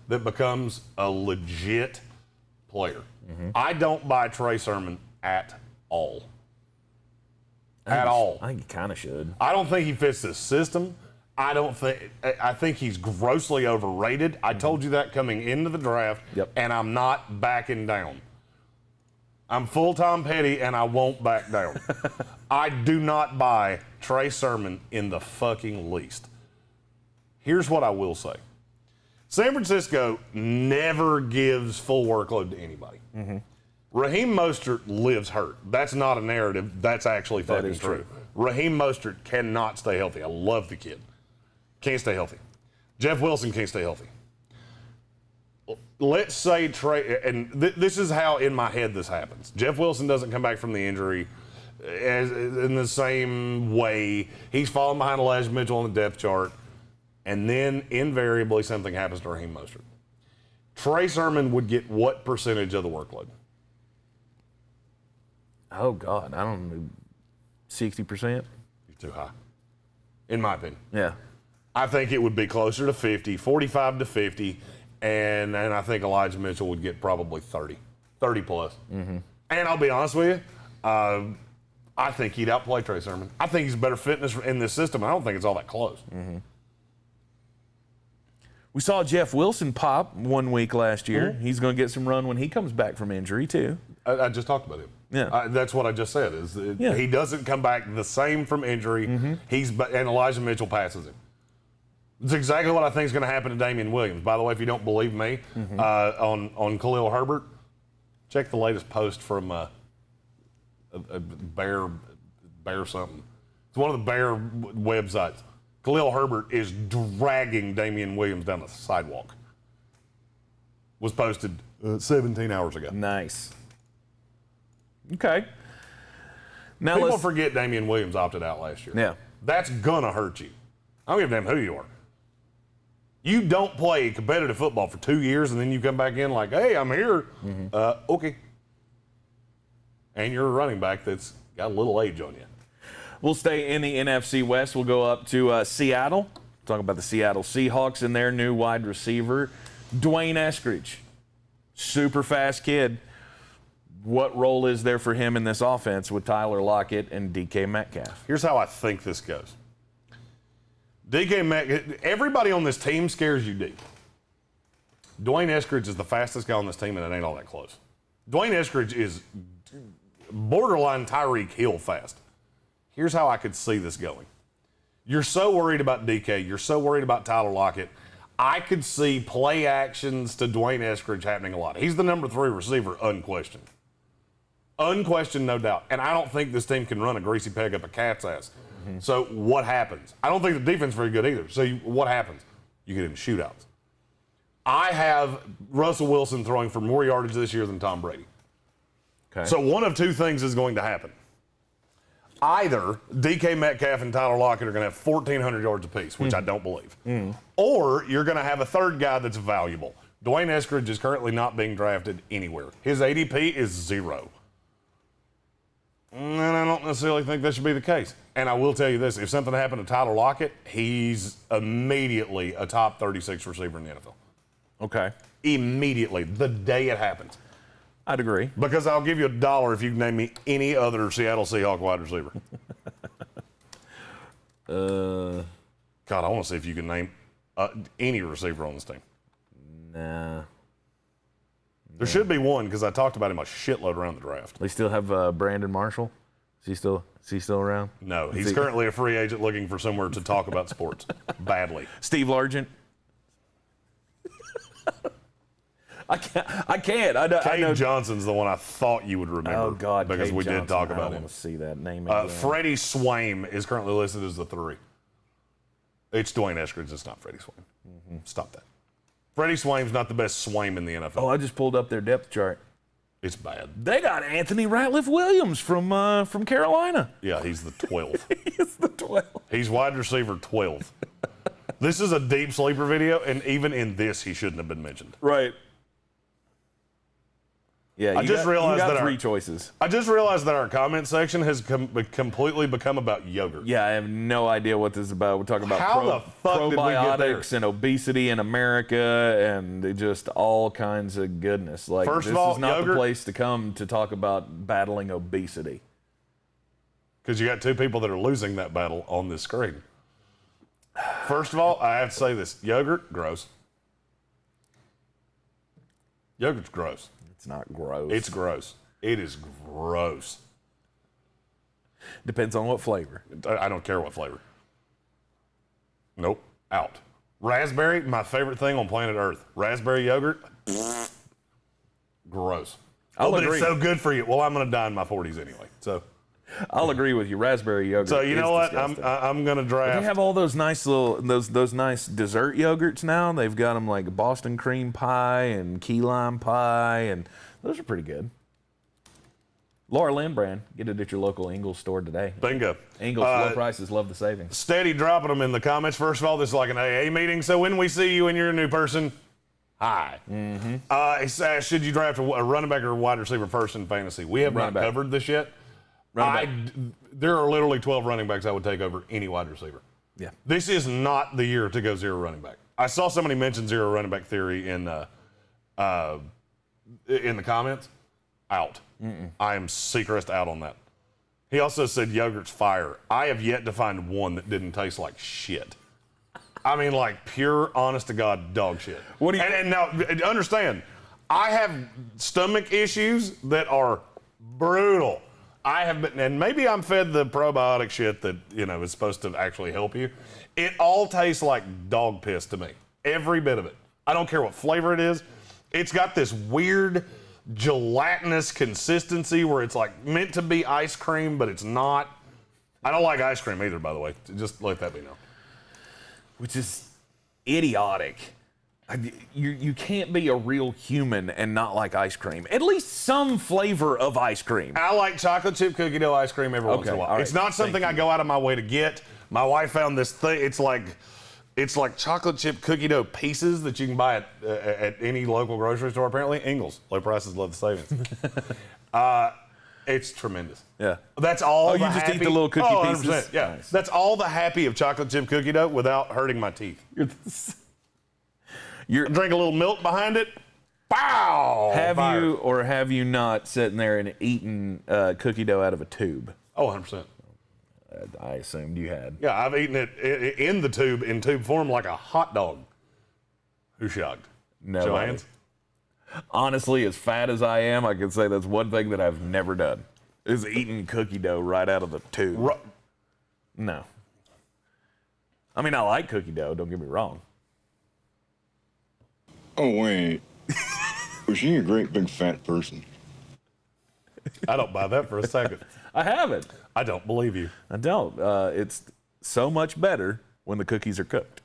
that becomes a legit player? I don't buy Trey Sermon at all. At all. I think he kind of should. I don't think he fits this system. I think he's grossly overrated. I told you that coming into the draft, and I'm not backing down. I'm full Tom Petty, and I won't back down. I do not buy Trey Sermon in the fucking least. Here's what I will say. San Francisco never gives full workload to anybody. Raheem Mostert lives hurt. That's not a narrative. That's actually fucking true. Raheem Mostert cannot stay healthy. I love the kid. Can't stay healthy. Jeff Wilson can't stay healthy. Let's say Trey, and this is how in my head this happens. Jeff Wilson doesn't come back from the injury in the same way. He's falling behind Elijah Mitchell on the depth chart, and then invariably something happens to Raheem Mostert. Trey Sermon would get what percentage of the workload? Oh, God, I don't know, 60%? Too high, in my opinion. Yeah. I think it would be closer to 50, 45 to 50, and I think Elijah Mitchell would get probably 30 plus. Mm-hmm. And I'll be honest with you, I think he'd outplay Trey Sermon. I think he's a better fitness in this system. I don't think it's all that close. Mm-hmm. We saw Jeff Wilson pop 1 week last year. Mm-hmm. He's going to get some run when he comes back from injury, too. I just talked about him. Yeah. That's what I just said. He doesn't come back the same from injury. Mm-hmm. And Elijah Mitchell passes him. It's exactly what I think is going to happen to Damian Williams. By the way, if you don't believe me, on Khalil Herbert, check the latest post from a Bear something. It's one of the Bear websites. Khalil Herbert is dragging Damian Williams down the sidewalk. Was posted 17 hours ago. Nice. Okay. Now people forget Damian Williams opted out last year. Yeah. That's gonna hurt you. I don't give a damn who you are. You don't play competitive football for 2 years and then you come back in like, hey, I'm here. Mm-hmm. Okay. And you're a running back that's got a little age on you. We'll stay in the NFC West. We'll go up to Seattle. Talk about the Seattle Seahawks and their new wide receiver, Dwayne Eskridge. Super fast kid. What role is there for him in this offense with Tyler Lockett and DK Metcalf? Here's how I think this goes. DK Metcalf, everybody on this team scares you deep. Dwayne Eskridge is the fastest guy on this team, and it ain't all that close. Dwayne Eskridge is borderline Tyreek Hill fast. Here's how I could see this going. You're so worried about DK. You're so worried about Tyler Lockett. I could see play actions to Dwayne Eskridge happening a lot. He's the number 3 receiver, unquestioned. Unquestioned, no doubt. And I don't think this team can run a greasy peg up a cat's ass. Mm-hmm. So what happens? I don't think the defense is very good either. So what happens? You get into shootouts. I have Russell Wilson throwing for more yardage this year than Tom Brady. Okay. So one of two things is going to happen. Either DK Metcalf and Tyler Lockett are going to have 1,400 yards apiece, which I don't believe. Or you're going to have a third guy that's valuable. Dwayne Eskridge is currently not being drafted anywhere. His ADP is 0. And I don't necessarily think that should be the case. And I will tell you this, if something happened to Tyler Lockett, he's immediately a top 36 receiver in the NFL. Okay. Immediately, the day it happens. I'd agree. Because I'll give you $1 if you can name me any other Seattle Seahawks wide receiver. God, I want to see if you can name any receiver on this team. Nah. There should be one because I talked about him a shitload around the draft. They still have Brandon Marshall. Is he still around? No, he's currently a free agent looking for somewhere to talk about sports badly. Steve Largent. I can't. I know Johnson's the one I thought you would remember. Oh God, because we did talk about him. I want to see that name again. Freddie Swaim is currently listed as the 3. It's Dwayne Eskridge. It's not Freddie Swaim. Mm-hmm. Stop that. Freddie Swaim's not the best Swaim in the NFL. Oh, I just pulled up their depth chart. It's bad. They got Anthony Ratliff Williams from Carolina. Yeah, he's the 12th. He's the 12th. He's wide receiver 12th. This is a deep sleeper video, and even in this, he shouldn't have been mentioned. Right. Yeah, you got 3 choices. I just realized that our comment section has completely become about yogurt. Yeah, I have no idea what this is about. We're talking about probiotics and obesity in America and just all kinds of goodness. Like, First of all, this is not yogurt, the place to come to talk about battling obesity. Because you got 2 people that are losing that battle on this screen. First of all, I have to say this. Yogurt, gross. Yogurt's gross. It's not gross. It's gross. It is gross. Depends on what flavor. I don't care what flavor. Nope. Out. Raspberry, my favorite thing on planet Earth. Raspberry yogurt, gross. But it's so good for you. Well, I'm going to die in my 40s anyway. So I'll agree with you. Raspberry yogurt. So you know what? Disgusting. I'm going to draft. They have all those nice little those nice dessert yogurts now. They've got them like Boston cream pie and key lime pie, and those are pretty good. Laura Lynn brand. Get it at your local Ingles store today. Bingo. Ingles, low prices, love the savings. Steady dropping them in the comments. First of all, this is like an AA meeting, so when we see you and you're a new person, hi. Mm-hmm. Should you draft a running back or a wide receiver first in fantasy? We have not covered this yet. There are literally 12 running backs I would take over any wide receiver. Yeah. This is not the year to go zero running back. I saw somebody mention zero running back theory in the comments. Out. I am Seacrest out on that. He also said yogurt's fire. I have yet to find one that didn't taste like shit. I mean, like pure, honest to God, dog shit. What do you? And now, understand, I have stomach issues that are brutal. I have been, and maybe I'm fed the probiotic shit that is supposed to actually help you. It all tastes like dog piss to me. Every bit of it. I don't care what flavor it is. It's got this weird gelatinous consistency where it's like meant to be ice cream, but it's not. I don't like ice cream either, by the way. Just let that be known. Which is idiotic. You can't be a real human and not like ice cream. At least some flavor of ice cream. I like chocolate chip cookie dough ice cream every once in a while. Right. It's not something I go out of my way to get. My wife found this thing. It's like chocolate chip cookie dough pieces that you can buy at any local grocery store, apparently. Ingles. Low prices, love the savings. It's tremendous. Yeah. That's all you just eat the little cookie pieces? 100%, yeah. Nice. That's all the happy of chocolate chip cookie dough without hurting my teeth. Drink a little milk behind it. Pow! Have you not sitting there and eaten cookie dough out of a tube? Oh, 100%. I assumed you had. Yeah, I've eaten it in tube form like a hot dog. Who's shocked? No. Show hands. Honestly, as fat as I am, I can say that's one thing that I've never done is eating cookie dough right out of the tube. No. I mean, I like cookie dough, don't get me wrong. Oh, wait. Was she a great big fat person? I don't buy that for a second. I haven't. I don't believe you. I don't. It's so much better when the cookies are cooked.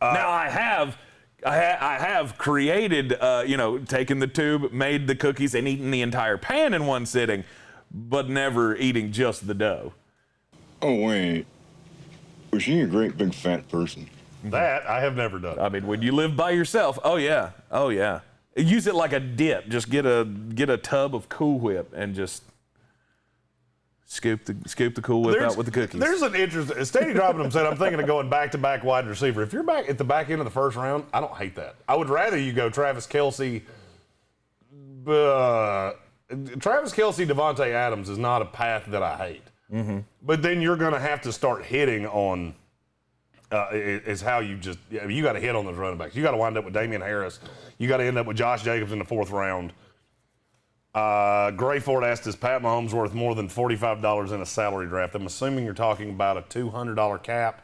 Now, I have created, taken the tube, made the cookies, and eaten the entire pan in one sitting, but never eating just the dough. Oh, wait. Was she a great big fat person? That I have never done. I mean, when you live by yourself, oh yeah. Use it like a dip. Just get a tub of Cool Whip and just scoop the Cool Whip out with the cookies. There's an interest. Steady dropping them said, I'm thinking of going back-to-back wide receiver. If you're back at the back end of the first round, I don't hate that. I would rather you go Travis Kelce. Travis Kelce, Devontae Adams is not a path that I hate. Mm-hmm. But then you're going to have to start hitting on. Is how you got to hit on those running backs. You got to wind up with Damian Harris. You got to end up with Josh Jacobs in the fourth round. Grayford asked, is Pat Mahomes worth more than $45 in a salary draft? I'm assuming you're talking about a $200 cap.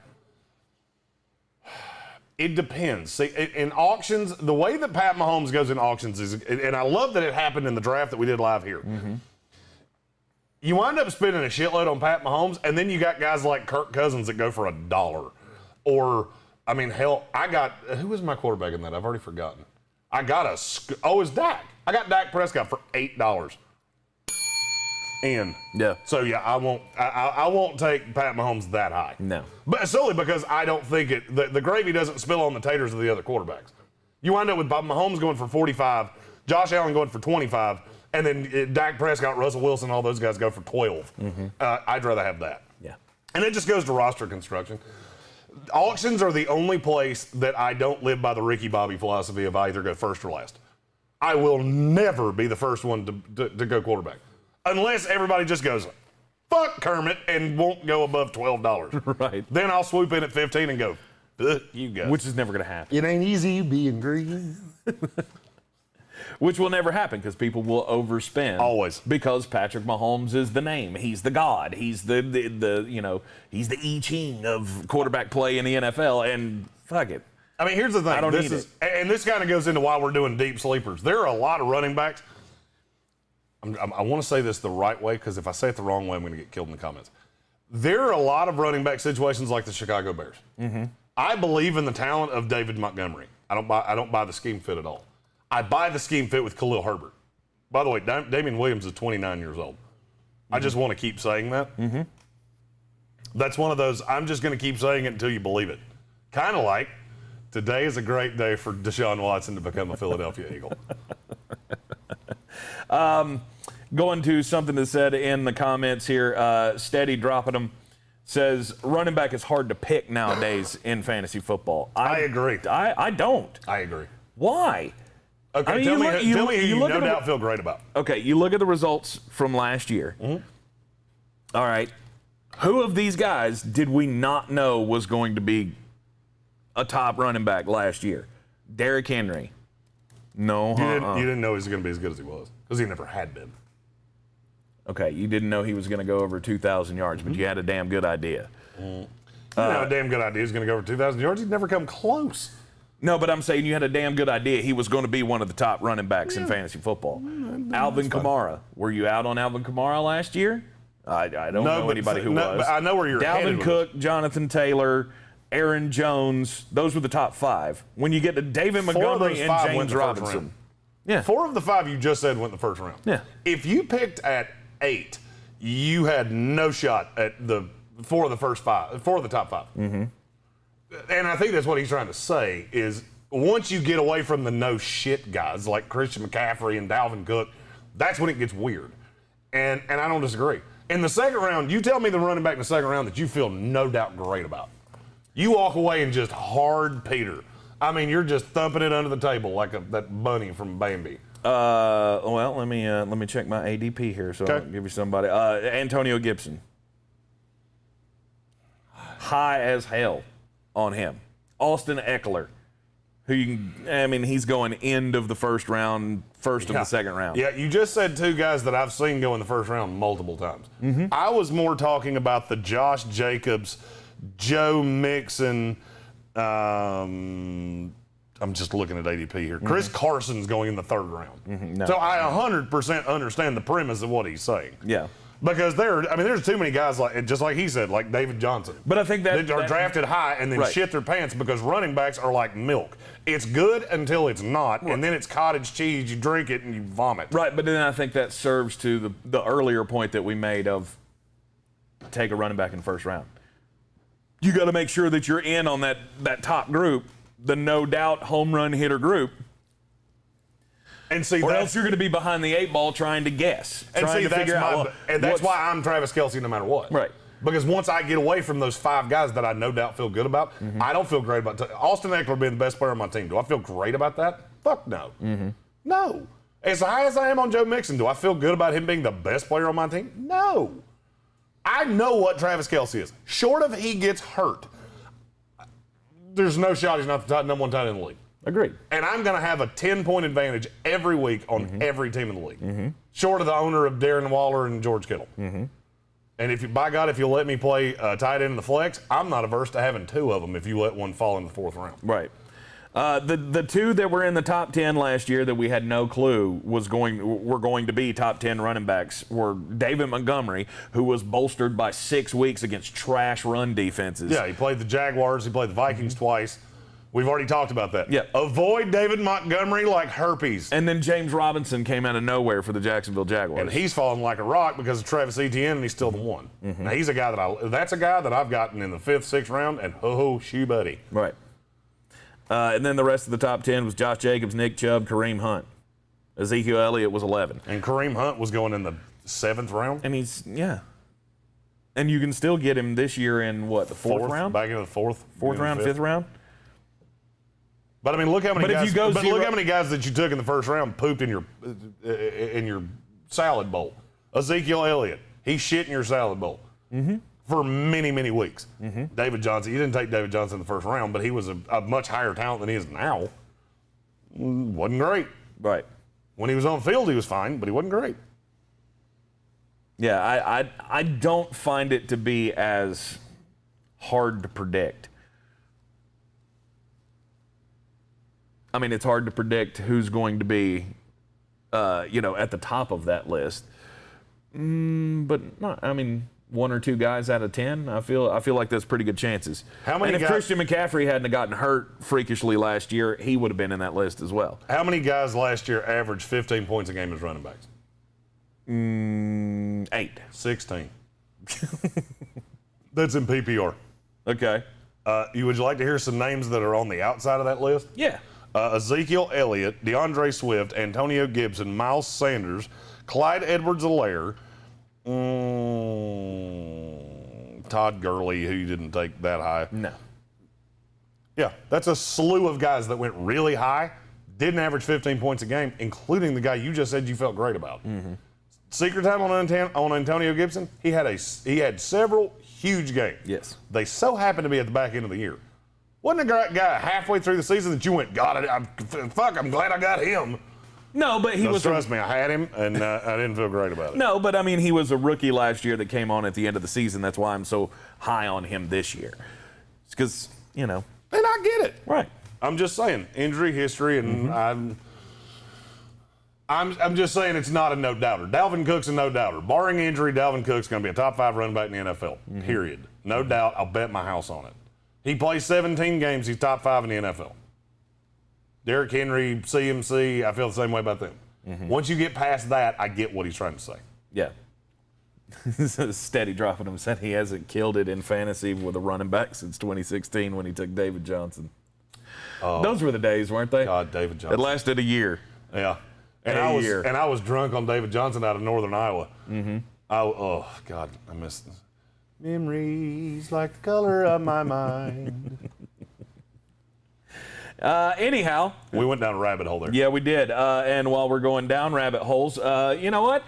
It depends. See, in auctions, the way that Pat Mahomes goes in auctions is, and I love that it happened in the draft that we did live here. Mm-hmm. You wind up spending a shitload on Pat Mahomes, and then you got guys like Kirk Cousins that go for $1. Or, I mean, hell, who was my quarterback in that? I've already forgotten. It's Dak. I got Dak Prescott for $8. Yeah. So, yeah, I won't take Pat Mahomes that high. No. But solely because I don't think the gravy doesn't spill on the taters of the other quarterbacks. You wind up with Mahomes going for 45, Josh Allen going for 25, and then Dak Prescott, Russell Wilson, all those guys go for 12. Mm-hmm. I'd rather have that. Yeah. And it just goes to roster construction. Auctions are the only place that I don't live by the Ricky Bobby philosophy of I either go first or last. I will never be the first one to go quarterback. Unless everybody just goes, fuck Kermit, and won't go above $12. Right. Then I'll swoop in at 15 and go, you go. Which is never going to happen. It ain't easy being green. Which will never happen because people will overspend. Always. Because Patrick Mahomes is the name. He's the god. He's the he's the I Ching of quarterback play in the NFL, and fuck it. I mean, here's the thing. I don't need it. And this kind of goes into why we're doing deep sleepers. There are a lot of running backs. I want to say this the right way because if I say it the wrong way, I'm going to get killed in the comments. There are a lot of running back situations like the Chicago Bears. Mm-hmm. I believe in the talent of David Montgomery. I don't buy the scheme fit at all. I buy the scheme fit with Khalil Herbert. By the way, Damian Williams is 29 years old. Mm-hmm. I just want to keep saying that. Mm-hmm. That's one of those, I'm just going to keep saying it until you believe it. Kind of like, today is a great day for Deshaun Watson to become a Philadelphia Eagle. Going to something that said in the comments here, Steady dropping them, says running back is hard to pick nowadays in fantasy football. I agree. I don't. I agree. Why? Okay, I mean, tell me who you look no at the- doubt feel great about. Okay, you look at the results from last year. All right. Who of these guys did we not know was going to be a top running back last year? Derrick Henry. No. You didn't know he was going to be as good as he was because he never had been. Okay, you didn't know he was going to go over 2,000 yards, but you had a damn good idea. You know, a damn good idea he's going to go over 2,000 yards. He'd never come close. No, but I'm saying you had a damn good idea he was going to be one of the top running backs in fantasy football. Alvin Kamara. Were you out on Alvin Kamara last year? I don't know anybody who was. But I know where you're headed Dalvin with Cook, Jonathan Taylor, Aaron Jones. Those were the top 5. When you get to David Montgomery and James Robinson. Yeah. 4 of the 5 you just said went in the first round. Yeah. If you picked at 8, you had no shot at the 4 of the first 5, 4 of the top 5. And I think that's what he's trying to say is once you get away from the no shit guys like Christian McCaffrey and Dalvin Cook, that's when it gets weird. And I don't disagree. In the second round, you tell me the running back in the second round that you feel no doubt great about. You walk away and just hard Peter. I mean, you're just thumping it under the table like that bunny from Bambi. Well, let me check my ADP here so I'll give you somebody. Antonio Gibson. High as hell on him. Austin Eckler, who he's going end of the first round, first of the second round. Yeah, you just said 2 guys that I've seen go in the first round multiple times. I was more talking about the Josh Jacobs, Joe Mixon. I'm just looking at ADP here. Chris Carson's going in the 3rd round. No. So I 100% understand the premise of what he's saying. Yeah. Because there's too many guys just like he said, like David Johnson. But I think that are drafted high and then shit their pants because running backs are like milk. It's good until it's not, and then it's cottage cheese. You drink it and you vomit. Right, but then I think that serves to the earlier point that we made of take a running back in the first round. You got to make sure that you're in on that top group, the no doubt home run hitter group. And see, or else you're going to be behind the 8 ball trying to guess, and trying see, to figure out. And that's why I'm Travis Kelce no matter what. Right. Because once I get away from those 5 guys that I no doubt feel good about, I don't feel great about Austin Eckler being the best player on my team. Do I feel great about that? Fuck no. No. As high as I am on Joe Mixon, do I feel good about him being the best player on my team? No. I know what Travis Kelce is. Short of he gets hurt, there's no shot he's not the number 1 tight end in the league. Agreed. And I'm going to have a 10-point advantage every week on every team in the league. Short of the owner of Darren Waller and George Kittle. And if you'll let me play tight end in the flex, I'm not averse to having 2 of them if you let one fall in the 4th round. Right. The 2 that were in the top 10 last year that we had no clue were going to be top 10 running backs were David Montgomery, who was bolstered by 6 weeks against trash run defenses. Yeah, he played the Jaguars, he played the Vikings twice. We've already talked about that. Yeah. Avoid David Montgomery like herpes. And then James Robinson came out of nowhere for the Jacksonville Jaguars. And he's fallen like a rock because of Travis Etienne, and he's still the one. Now, he's a guy that's a guy that I've gotten in the 5th, 6th round, and shoe buddy. Right. And then the rest of the top 10 was Josh Jacobs, Nick Chubb, Kareem Hunt. Ezekiel Elliott was 11. And Kareem Hunt was going in the 7th round? And and you can still get him this year in what, the 4th round? Back into the 4th. 4th round, 5th round? But I mean, look how many guys. Look how many guys that you took in the 1st round pooped in your salad bowl. Ezekiel Elliott, he shit in your salad bowl for many, many weeks. David Johnson, you didn't take David Johnson in the 1st round, but he was a much higher talent than he is now. Wasn't great. Right. When he was on the field, he was fine, but he wasn't great. Yeah, I don't find it to be as hard to predict. I mean, it's hard to predict who's going to be, at the top of that list. But not, I mean, 1 or 2 guys out of 10, I feel like that's pretty good chances. How many? And if Christian McCaffrey hadn't gotten hurt freakishly last year, he would have been in that list as well. How many guys last year averaged 15 points a game as running backs? 8. 16. That's in PPR. Okay. Would you like to hear some names that are on the outside of that list? Yeah. Ezekiel Elliott, DeAndre Swift, Antonio Gibson, Miles Sanders, Clyde Edwards-Helaire, Todd Gurley, who you didn't take that high. No. Yeah, that's a slew of guys that went really high, didn't average 15 points a game, including the guy you just said you felt great about. Secret title on Antonio Gibson, he had several huge games. Yes. They so happened to be at the back end of the year. Wasn't a guy halfway through the season that you went, God, I'm glad I got him. No, but he was. Trust me, I had him, and I didn't feel great about it. No, but I mean, he was a rookie last year that came on at the end of the season. That's why I'm so high on him this year. It's because, you know. And I get it. Right. I'm just saying, injury history, and I'm just saying it's not a no-doubter. Dalvin Cook's a no-doubter. Barring injury, Dalvin Cook's going to be a top 5 running back in the NFL, period. No doubt. I'll bet my house on it. He plays 17 games. He's top 5 in the NFL. Derrick Henry, CMC, I feel the same way about them. Once you get past that, I get what he's trying to say. Yeah. Steady dropping him. Said he hasn't killed it in fantasy with a running back since 2016 when he took David Johnson. Those were the days, weren't they? God, David Johnson. It lasted a year. Yeah. And I was drunk on David Johnson out of Northern Iowa. Oh, God, I miss this. Memories like the color of my mind. Anyhow. We went down a rabbit hole there. Yeah, we did. And while we're going down rabbit holes, you know what?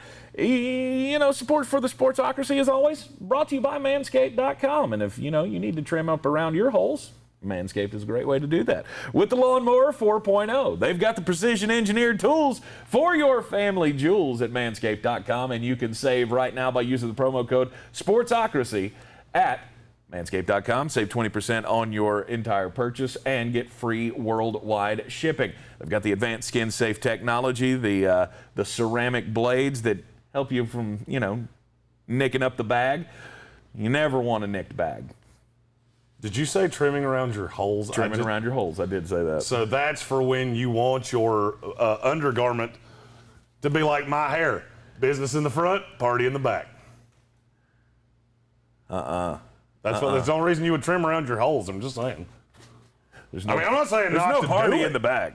Support for the Sportsocracy is always brought to you by Manscaped.com. And if, you need to trim up around your holes, Manscaped is a great way to do that. With the Lawnmower 4.0, they've got the precision-engineered tools for your family jewels at Manscaped.com, and you can save right now by using the promo code Sportsocracy at Manscaped.com. Save 20% on your entire purchase and get free worldwide shipping. They've got the advanced skin-safe technology, the ceramic blades that help you from, nicking up the bag. You never want a nicked bag. Did you say trimming around your holes? Trimming around your holes, I did say that. So that's for when you want your undergarment to be like my hair. Business in the front, party in the back. That's the only reason you would trim around your holes. I'm just saying. I'm not saying there's not no to party do it. in the back.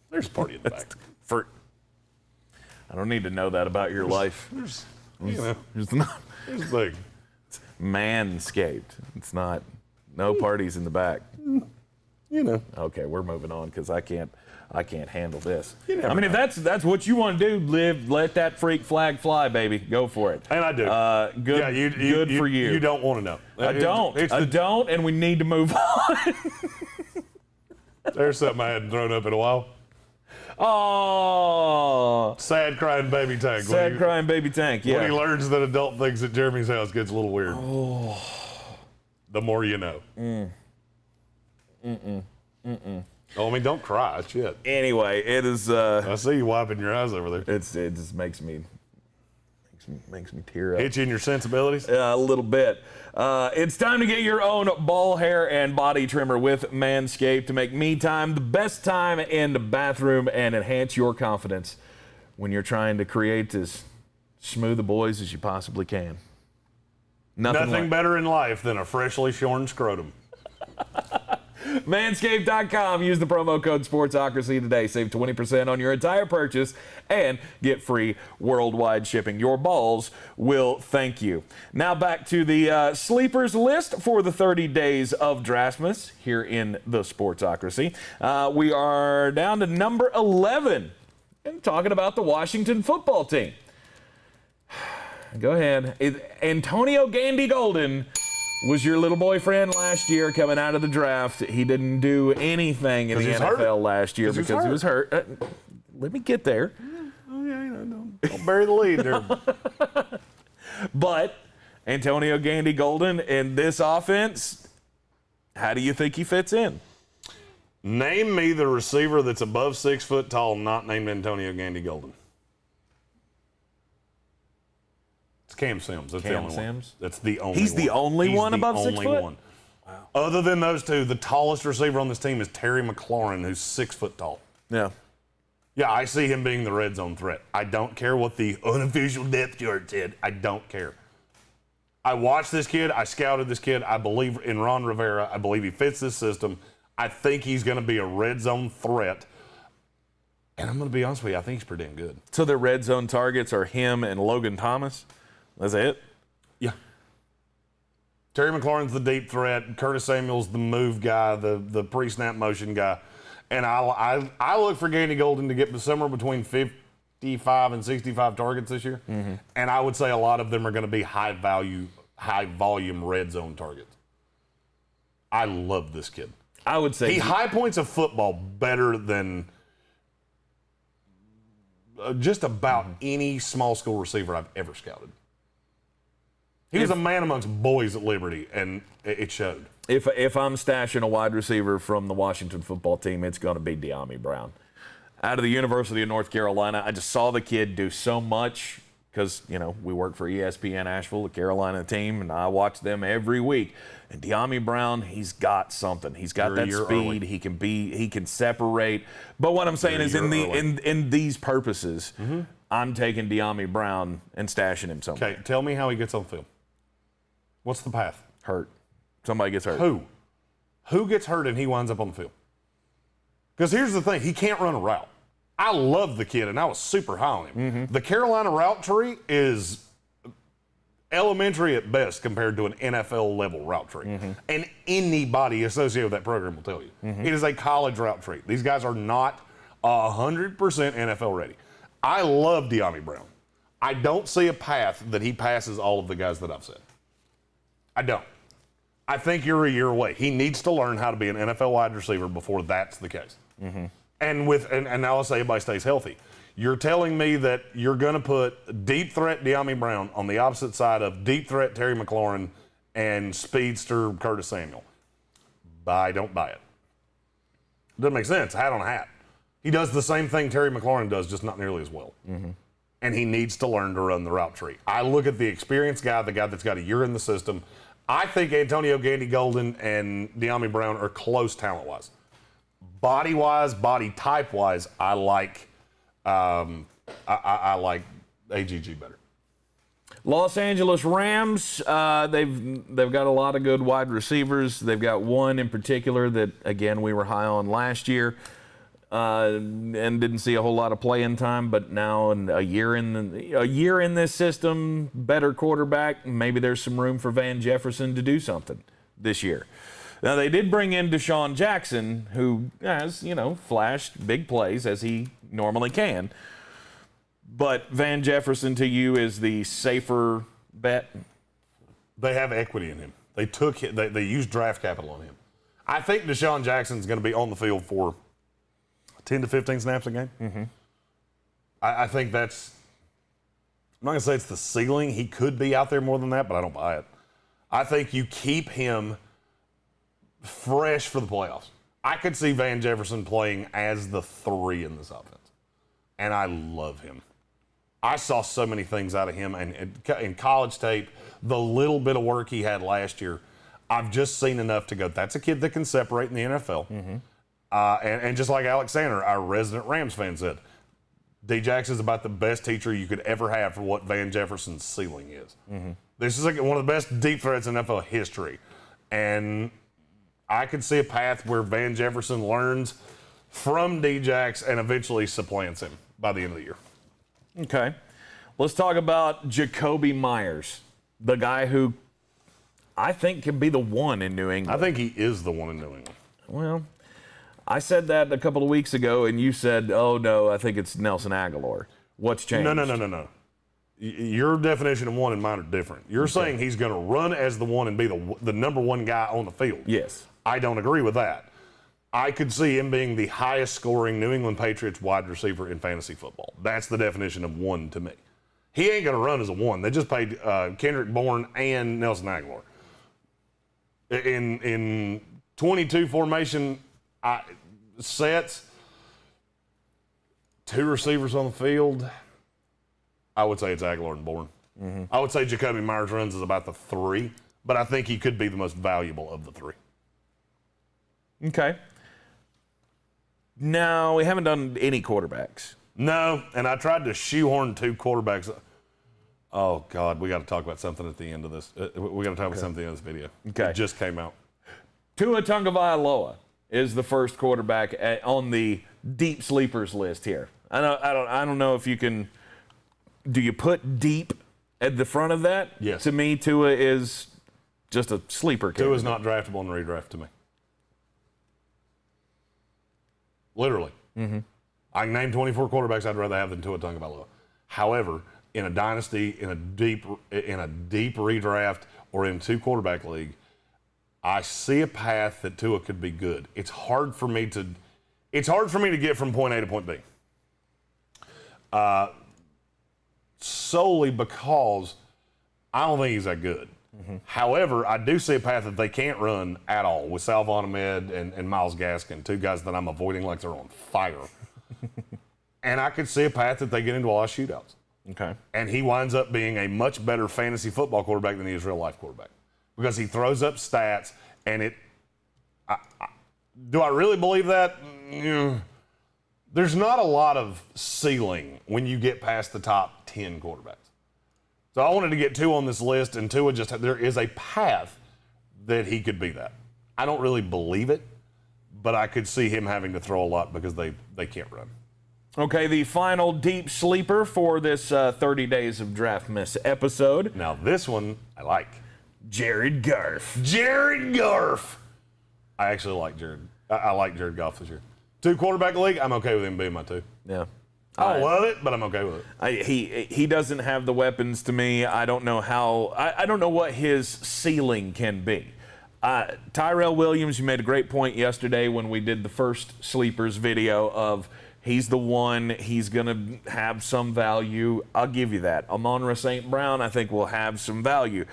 There's party in the back. I don't need to know that about your life. Here's not the thing. Manscaped. It's not. No parties in the back. Okay, we're moving on because I can't handle this. If that's what you want to do, let that freak flag fly, baby. Go for it. And I do. Good. Good for you. You don't want to know. I don't, and we need to move on. There's something I hadn't thrown up in a while. Oh, sad crying baby Tank. Crying baby Tank. Yeah. When he learns that adult things at Jeremy's house gets a little weird. Oh. The more you know. Don't cry. Shit. Anyway, it is. I see you wiping your eyes over there. It just makes me tear up. Hit you in your sensibilities? A little bit. It's time to get your own ball hair and body trimmer with Manscaped to make me time the best time in the bathroom and enhance your confidence when you're trying to create as smooth a boys as you possibly can. Nothing better in life than a freshly shorn scrotum. Manscaped.com. Use the promo code Sportsocracy today. Save 20% on your entire purchase and get free worldwide shipping. Your balls will thank you. Now back to the sleepers list for the 30 days of Draftmas here in the Sportsocracy. We are down to number 11 and talking about the Washington football team. Go ahead. Antonio Gandy Golden was your little boyfriend last year coming out of the draft. He didn't do anything in the NFL last year because he was hurt. Let me get there. Oh, yeah, don't bury the lead there. But Antonio Gandy Golden in this offense, how do you think he fits in? Name me the receiver that's above 6 foot tall not named Antonio Gandy Golden. It's Cam Sims. That's the only one. That's the only one. He's the only one above 6 foot? One. Wow. Other than those two, the tallest receiver on this team is Terry McLaurin, who's 6 foot tall. Yeah. Yeah, I see him being the red zone threat. I don't care what the unofficial depth chart said. I don't care. I watched this kid. I scouted this kid. I believe in Ron Rivera. I believe he fits this system. I think he's going to be a red zone threat. And I'm going to be honest with you, I think he's pretty damn good. So their red zone targets are him and Logan Thomas? That's it? Yeah. Terry McLaurin's the deep threat. Curtis Samuel's the move guy, the pre-snap motion guy. And I look for Gandy Golden to get somewhere between 55 and 65 targets this year. Mm-hmm. And I would say a lot of them are going to be high volume red zone targets. I love this kid. I would say he high points a football better than just about any small school receiver I've ever scouted. He was a man amongst boys at Liberty, and it showed. If I'm stashing a wide receiver from the Washington football team, it's going to be Deomi Brown. Out of the University of North Carolina, I just saw the kid do so much because, we work for ESPN Asheville, the Carolina team, and I watch them every week. And Deomi Brown, he's got something. He's got that speed. Early. He can separate. But what I'm saying is in these purposes, I'm taking Deomi Brown and stashing him somewhere. Okay, tell me how he gets on the field. What's the path? Hurt. Somebody gets hurt. Who gets hurt and he winds up on the field? Because here's the thing, he can't run a route. I love the kid, and I was super high on him. Mm-hmm. The Carolina route tree is elementary at best compared to an NFL-level route tree. Mm-hmm. And anybody associated with that program will tell you. Mm-hmm. It is a college route tree. These guys are not 100% NFL ready. I love Deomi Brown. I don't see a path that he passes all of the guys that I've said. I don't. I think you're a year away. He needs to learn how to be an NFL wide receiver before that's the case. Mm-hmm. And now let's say everybody stays healthy. You're telling me that you're going to put deep threat Deomi Brown on the opposite side of deep threat Terry McLaurin and speedster Curtis Samuel. I don't buy it. Doesn't make sense. Hat on a hat. He does the same thing Terry McLaurin does, just not nearly as well. Mm-hmm. And he needs to learn to run the route tree. I look at the experienced guy, the guy that's got a year in the system. I think Antonio Gandy Golden and Deomi Brown are close talent-wise. Body-wise, body type-wise, I like AGG better. Los Angeles Rams, they've got a lot of good wide receivers. They've got one in particular that, again, we were high on last year and didn't see a whole lot of playing time, but now in a year in this system, better quarterback, maybe there's some room for Van Jefferson to do something this year. Now, they did bring in Deshaun Jackson, who has, flashed big plays as he normally can. But Van Jefferson to you is the safer bet? They have equity in him. They used draft capital on him. I think Deshaun Jackson's going to be on the field for 10 to 15 snaps a game. Mm-hmm. I think that's, I'm not going to say it's the ceiling. He could be out there more than that, but I don't buy it. I think you keep him fresh for the playoffs. I could see Van Jefferson playing as the 3 in this offense, and I love him. I saw so many things out of him, and in college tape, the little bit of work he had last year, I've just seen enough to go, that's a kid that can separate in the NFL. Mm-hmm. And just like Alexander, our resident Rams fan said, D-Jax is about the best teacher you could ever have for what Van Jefferson's ceiling is. Mm-hmm. This is one of the best deep threats in NFL history. And I could see a path where Van Jefferson learns from D-Jax and eventually supplants him by the end of the year. Okay. Let's talk about Jacoby Myers, the guy who I think can be the one in New England. I think he is the one in New England. Well, I said that a couple of weeks ago, and you said, oh, no, I think it's Nelson Aguilar. What's changed? No. Your definition of one and mine are different. You're saying he's going to run as the one and be the number one guy on the field. Yes. I don't agree with that. I could see him being the highest scoring New England Patriots wide receiver in fantasy football. That's the definition of one to me. He ain't going to run as a one. They just paid Kendrick Bourne and Nelson Aguilar. In 22 formation sets, 2 receivers on the field, I would say it's Aguilar and Bourne. Mm-hmm. I would say Jacoby Myers runs as about the 3, but I think he could be the most valuable of the 3. Okay. No, we haven't done any quarterbacks. No, and I tried to shoehorn 2 quarterbacks. Oh, God, we got to talk about something at the end of this. We got to talk about something in this video. Okay. It just came out. Tua Tagovailoa is the first quarterback on the deep sleepers list here. I don't know if you can. Do you put deep at the front of that? Yes. To me, Tua is just a sleeper candidate. Tua's not draftable in the redraft to me. Literally. Mm-hmm. I can name 24 quarterbacks I'd rather have than Tua Tagovailoa. However, in a dynasty, in a deep redraft, or in 2-quarterback league, I see a path that Tua could be good. It's hard for me to get from point A to point B. Solely because I don't think he's that good. Mm-hmm. However, I do see a path that they can't run at all with Salvon Ahmed and Myles Gaskin, 2 guys that I'm avoiding like they're on fire. And I could see a path that they get into a lot of shootouts. Okay. And he winds up being a much better fantasy football quarterback than he is real life quarterback because he throws up stats and do I really believe that? There's not a lot of ceiling when you get past the top 10 quarterbacks. So I wanted to get 2 on this list, and Tua there is a path that he could be that. I don't really believe it, but I could see him having to throw a lot because they can't run. Okay, the final deep sleeper for this 30 Days of Draft Miss episode. Now this one I like. Jared Goff. Jared Goff. I actually like Jared. I like Jared Goff this year. 2-quarterback league, I'm okay with him being my 2. Yeah. I don't love it, but I'm okay with it. He doesn't have the weapons to me. I don't know how. I don't know what his ceiling can be. Tyrell Williams, you made a great point yesterday when we did the first sleepers video of he's the one. He's going to have some value. I'll give you that. Amon-Ra St. Brown, I think, will have some value.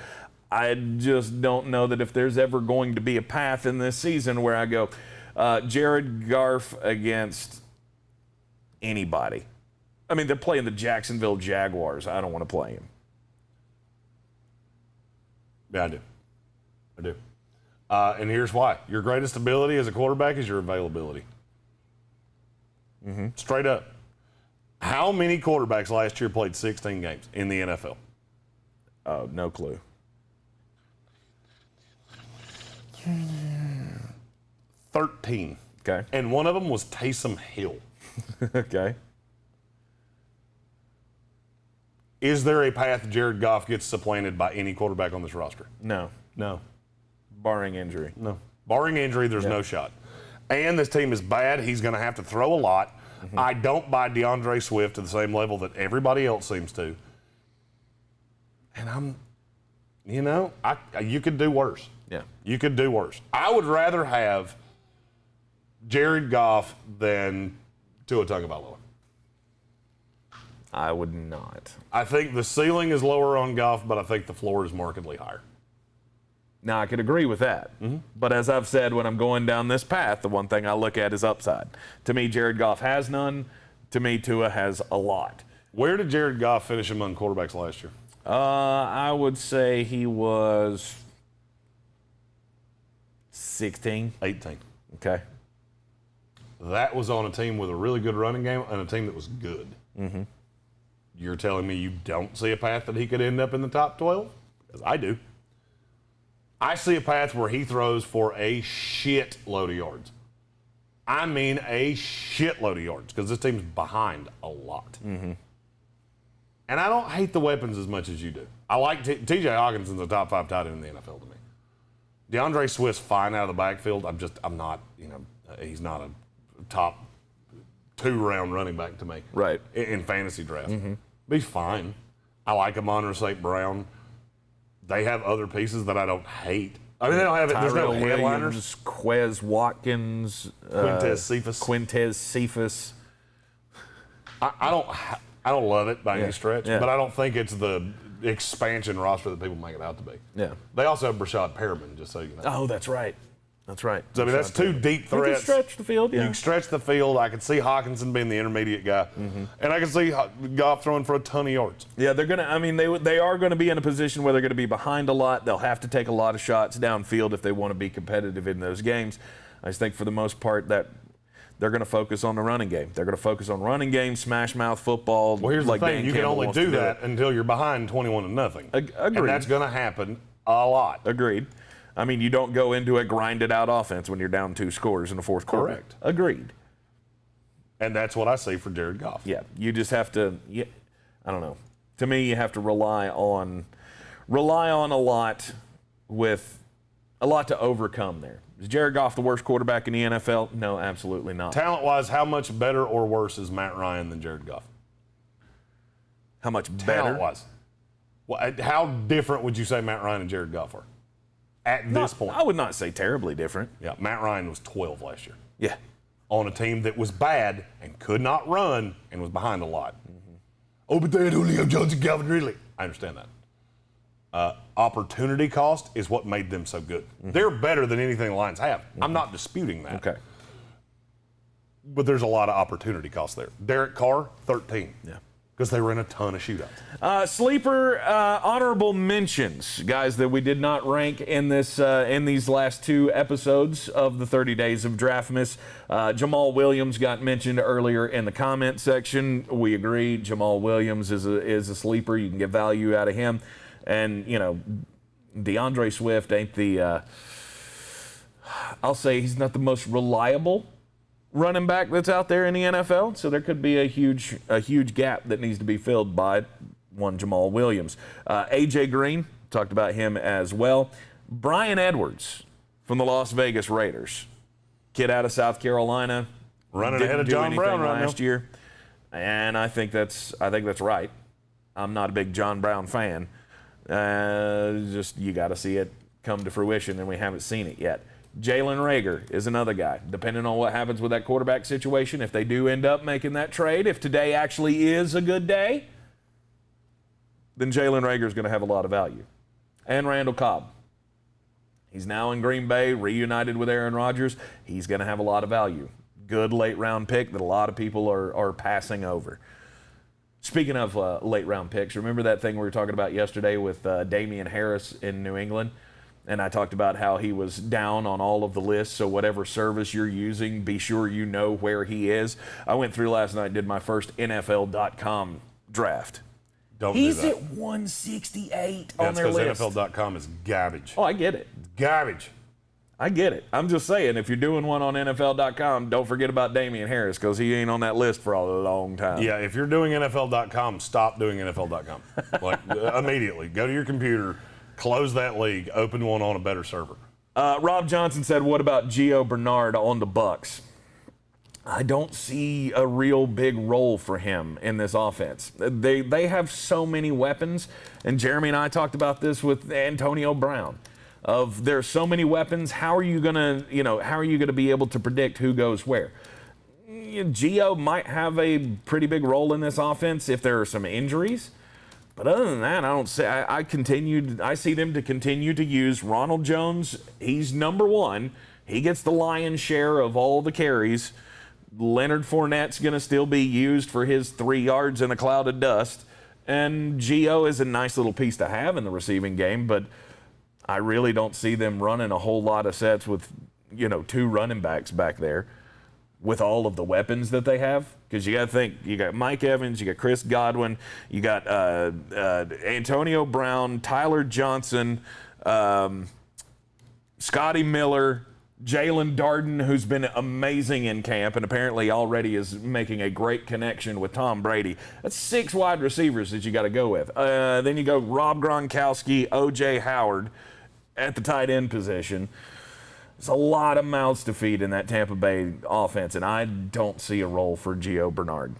I just don't know that if there's ever going to be a path in this season where I go, Jared Goff against anybody. I mean, they're playing the Jacksonville Jaguars. I don't want to play him. Yeah, I do. And here's why. Your greatest ability as a quarterback is your availability. Mm-hmm. Straight up. How many quarterbacks last year played 16 games in the NFL? Oh, no clue. 13. Okay. And one of them was Taysom Hill. Okay. Is there a path Jared Goff gets supplanted by any quarterback on this roster? No. Barring injury. No. Barring injury, there's no shot. And this team is bad. He's going to have to throw a lot. Mm-hmm. I don't buy DeAndre Swift to the same level that everybody else seems to. And you could do worse. Yeah. You could do worse. I would rather have Jared Goff than Tua Tagovailoa. I would not. I think the ceiling is lower on Goff, but I think the floor is markedly higher. Now, I could agree with that. Mm-hmm. But as I've said, when I'm going down this path, the one thing I look at is upside. To me, Jared Goff has none. To me, Tua has a lot. Where did Jared Goff finish among quarterbacks last year? I would say he was 16. 18. Okay. That was on a team with a really good running game and a team that was good. Mm-hmm. You're telling me you don't see a path that he could end up in the top 12? Because I do. I see a path where he throws for a shitload of yards. I mean a shitload of yards because this team's behind a lot. Mm-hmm. And I don't hate the weapons as much as you do. I like T.J. Hawkinson's a top 5 tight end in the NFL to me. DeAndre Swift's fine out of the backfield. I'm not, he's not a top 2-round running back to me. Right. In fantasy draft. Mm-hmm. But he's fine. I like Amon-Ra St. Brown. They have other pieces that I don't hate. I mean, they don't have it. There's no headliners. Quez Watkins. Quintez Cephas. I don't love it by any stretch, but I don't think it's the expansion roster that people make it out to be. Yeah. They also have Brashad Perriman, just so you know. Oh, that's right. That's right. So, I mean, that's 2 deep threats. You can stretch the field, yeah. You can stretch the field. I can see Hawkinson being the intermediate guy. Mm-hmm. And I can see Goff throwing for a ton of yards. Yeah, they're going to, they are going to be in a position where they're going to be behind a lot. They'll have to take a lot of shots downfield if they want to be competitive in those games. I just think for the most part that they're going to focus on the running game. They're going to focus on running game, smash mouth football. Well, here's like the thing. Dan You Campbell can only wants do to that until you're behind 21-0. Agreed. And that's going to happen a lot. Agreed. I mean, you don't go into a grinded-out offense when you're down 2 scores in the fourth quarter. Correct. Agreed. And that's what I see for Jared Goff. Yeah, you just have to. I don't know. To me, you have to rely on a lot to overcome there. Is Jared Goff the worst quarterback in the NFL? No, absolutely not. Talent-wise, how much better or worse is Matt Ryan than Jared Goff? How much better? Talent-wise. Well, how different would you say Matt Ryan and Jared Goff are at this point? I would not say terribly different. Yeah, Matt Ryan was 12 last year. Yeah. On a team that was bad and could not run and was behind a lot. Mm-hmm. Oh, but they had Julio Jones and Calvin Ridley. I understand that. Opportunity cost is what made them so good. Mm-hmm. They're better than anything the Lions have. Mm-hmm. I'm not disputing that. Okay. But there's a lot of opportunity cost there. Derek Carr, 13. Yeah. Because they ran a ton of shootouts. Sleeper honorable mentions, guys, that we did not rank in these last two episodes of the 30 Days of Draftmas. Jamal Williams got mentioned earlier in the comment section. We agree. Jamal Williams is a sleeper. You can get value out of him. And, DeAndre Swift ain't I'll say he's not the most reliable running back that's out there in the NFL, so there could be a huge gap that needs to be filled by one Jamal Williams. A.J. Greene, talked about him as well. Brian Edwards from the Las Vegas Raiders, kid out of South Carolina, running ahead of John Brown right last year, and I think that's right. I'm not a big John Brown fan. Just you got to see it come to fruition, and we haven't seen it yet. Jalen Reagor is another guy. Depending on what happens with that quarterback situation, if they do end up making that trade, if today actually is a good day, then Jalen Reagor is going to have a lot of value. And Randall Cobb. He's now in Green Bay, reunited with Aaron Rodgers. He's going to have a lot of value. Good late-round pick that a lot of people are passing over. Speaking of late-round picks, remember that thing we were talking about yesterday with Damian Harris in New England? And I talked about how he was down on all of the lists, so whatever service you're using, be sure you know where he is. I went through last night and did my first NFL.com draft. He's do that. At 168 on their list. That's because NFL.com is garbage. Oh, I get it. Garbage. I get it. I'm just saying, if you're doing one on NFL.com, don't forget about Damian Harris because he ain't on that list for a long time. Yeah, if you're doing NFL.com, stop doing NFL.com. Like, immediately. Go to your computer. Close that league, open one on a better server. Rob Johnson said, what about Gio Bernard on the Bucs? I don't see a real big role for him in this offense. They have so many weapons, and Jeremy and I talked about this with Antonio Brown. There's so many weapons, how are you gonna be able to predict who goes where? Gio might have a pretty big role in this offense if there are some injuries. But other than that, I see them to continue to use Ronald Jones. He's number one. He gets the lion's share of all the carries. Leonard Fournette's going to still be used for his 3 yards in a cloud of dust. And Gio is a nice little piece to have in the receiving game, but I really don't see them running a whole lot of sets with, 2 running backs back there with all of the weapons that they have. Because you got to think, you got Mike Evans, you got Chris Godwin, you got Antonio Brown, Tyler Johnson, Scotty Miller, Jalen Darden, who's been amazing in camp and apparently already is making a great connection with Tom Brady. That's 6 wide receivers that you got to go with. Then you go Rob Gronkowski, O.J. Howard at the tight end position. There's a lot of mouths to feed in that Tampa Bay offense, and I don't see a role for Gio Bernard.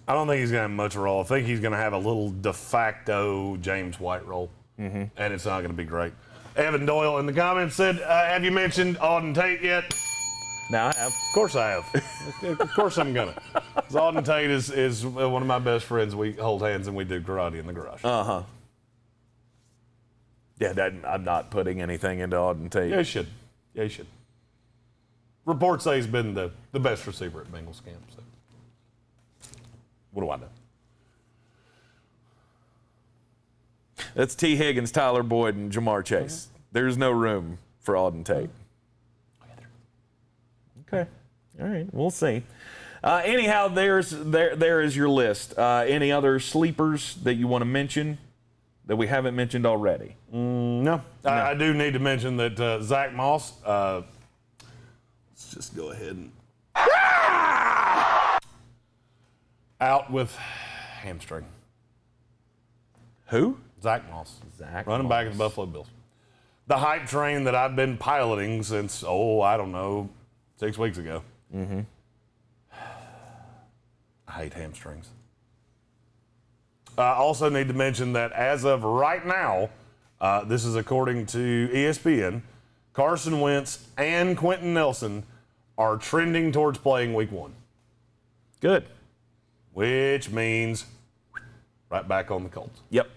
I don't think he's going to have much role. I think he's going to have a little de facto James White role, and it's not going to be great. Evan Doyle in the comments said, have you mentioned Auden Tate yet? No, I have. Of course I have. Of course I'm going to. Auden Tate is one of my best friends. We hold hands and we do karate in the garage. Uh-huh. Yeah, I'm not putting anything into Auden Tate. Yeah, you should. Yeah, you should. Reports say he's been the best receiver at Bengals camp. So. What do I know? That's T. Higgins, Tyler Boyd, and Jamar Chase. There's no room for Auden Tate. Okay. All right. We'll see. Anyhow, there is your list. Any other sleepers that you want to mention that we haven't mentioned already? No. I do need to mention that Zach Moss, let's just go ahead and Out with hamstring. Who? Zach Moss. Zach running back of the Buffalo Bills. The hype train that I've been piloting since, 6 weeks ago. Mm-hmm. I hate hamstrings. I also need to mention that as of right now, this is according to ESPN, Carson Wentz and Quentin Nelson are trending towards playing week 1. Good. Which means right back on the Colts. Yep.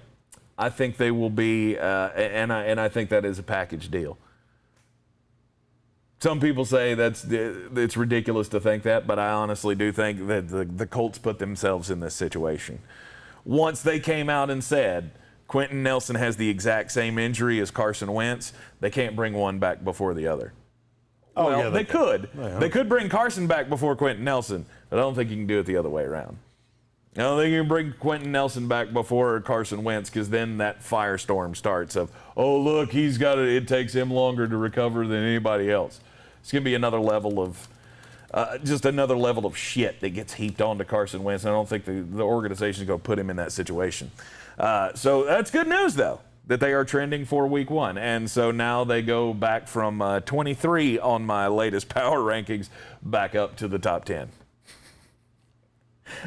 I think they will be, and I think that is a package deal. Some people say it's ridiculous to think that, but I honestly do think that the Colts put themselves in this situation. Once they came out and said Quentin Nelson has the exact same injury as Carson Wentz, they can't bring one back before the other. Oh, well, yeah, they could. Yeah. They could bring Carson back before Quentin Nelson, but I don't think you can do it the other way around. I don't think you can bring Quentin Nelson back before Carson Wentz, because then that firestorm starts of, oh, look, it takes him longer to recover than anybody else. It's going to be another level of shit that gets heaped onto Carson Wentz. I don't think the organization is going to put him in that situation. So that's good news, though, that they are trending for week 1. And so now they go back from 23 on my latest power rankings back up to the top 10.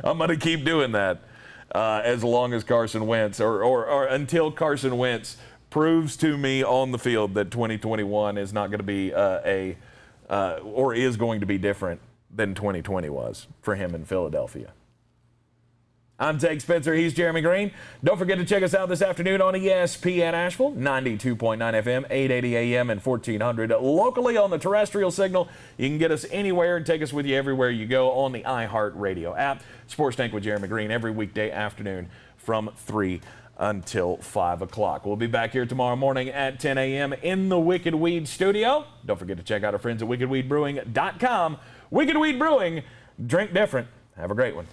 I'm going to keep doing that as long as Carson Wentz or until Carson Wentz proves to me on the field that 2021 is not going to be or is going to be different than 2020 was for him in Philadelphia. I'm Tank Spencer. He's Jeremy Greene. Don't forget to check us out this afternoon on ESPN Asheville, 92.9 FM, 880 AM, and 1400 locally on the terrestrial signal. You can get us anywhere and take us with you everywhere you go on the iHeartRadio app. Sports Tank with Jeremy Greene every weekday afternoon from 3 until 5 o'clock. We'll be back here tomorrow morning at 10 a.m. in the Wicked Weed studio. Don't forget to check out our friends at wickedweedbrewing.com. Wicked Weed Brewing, drink different. Have a great one.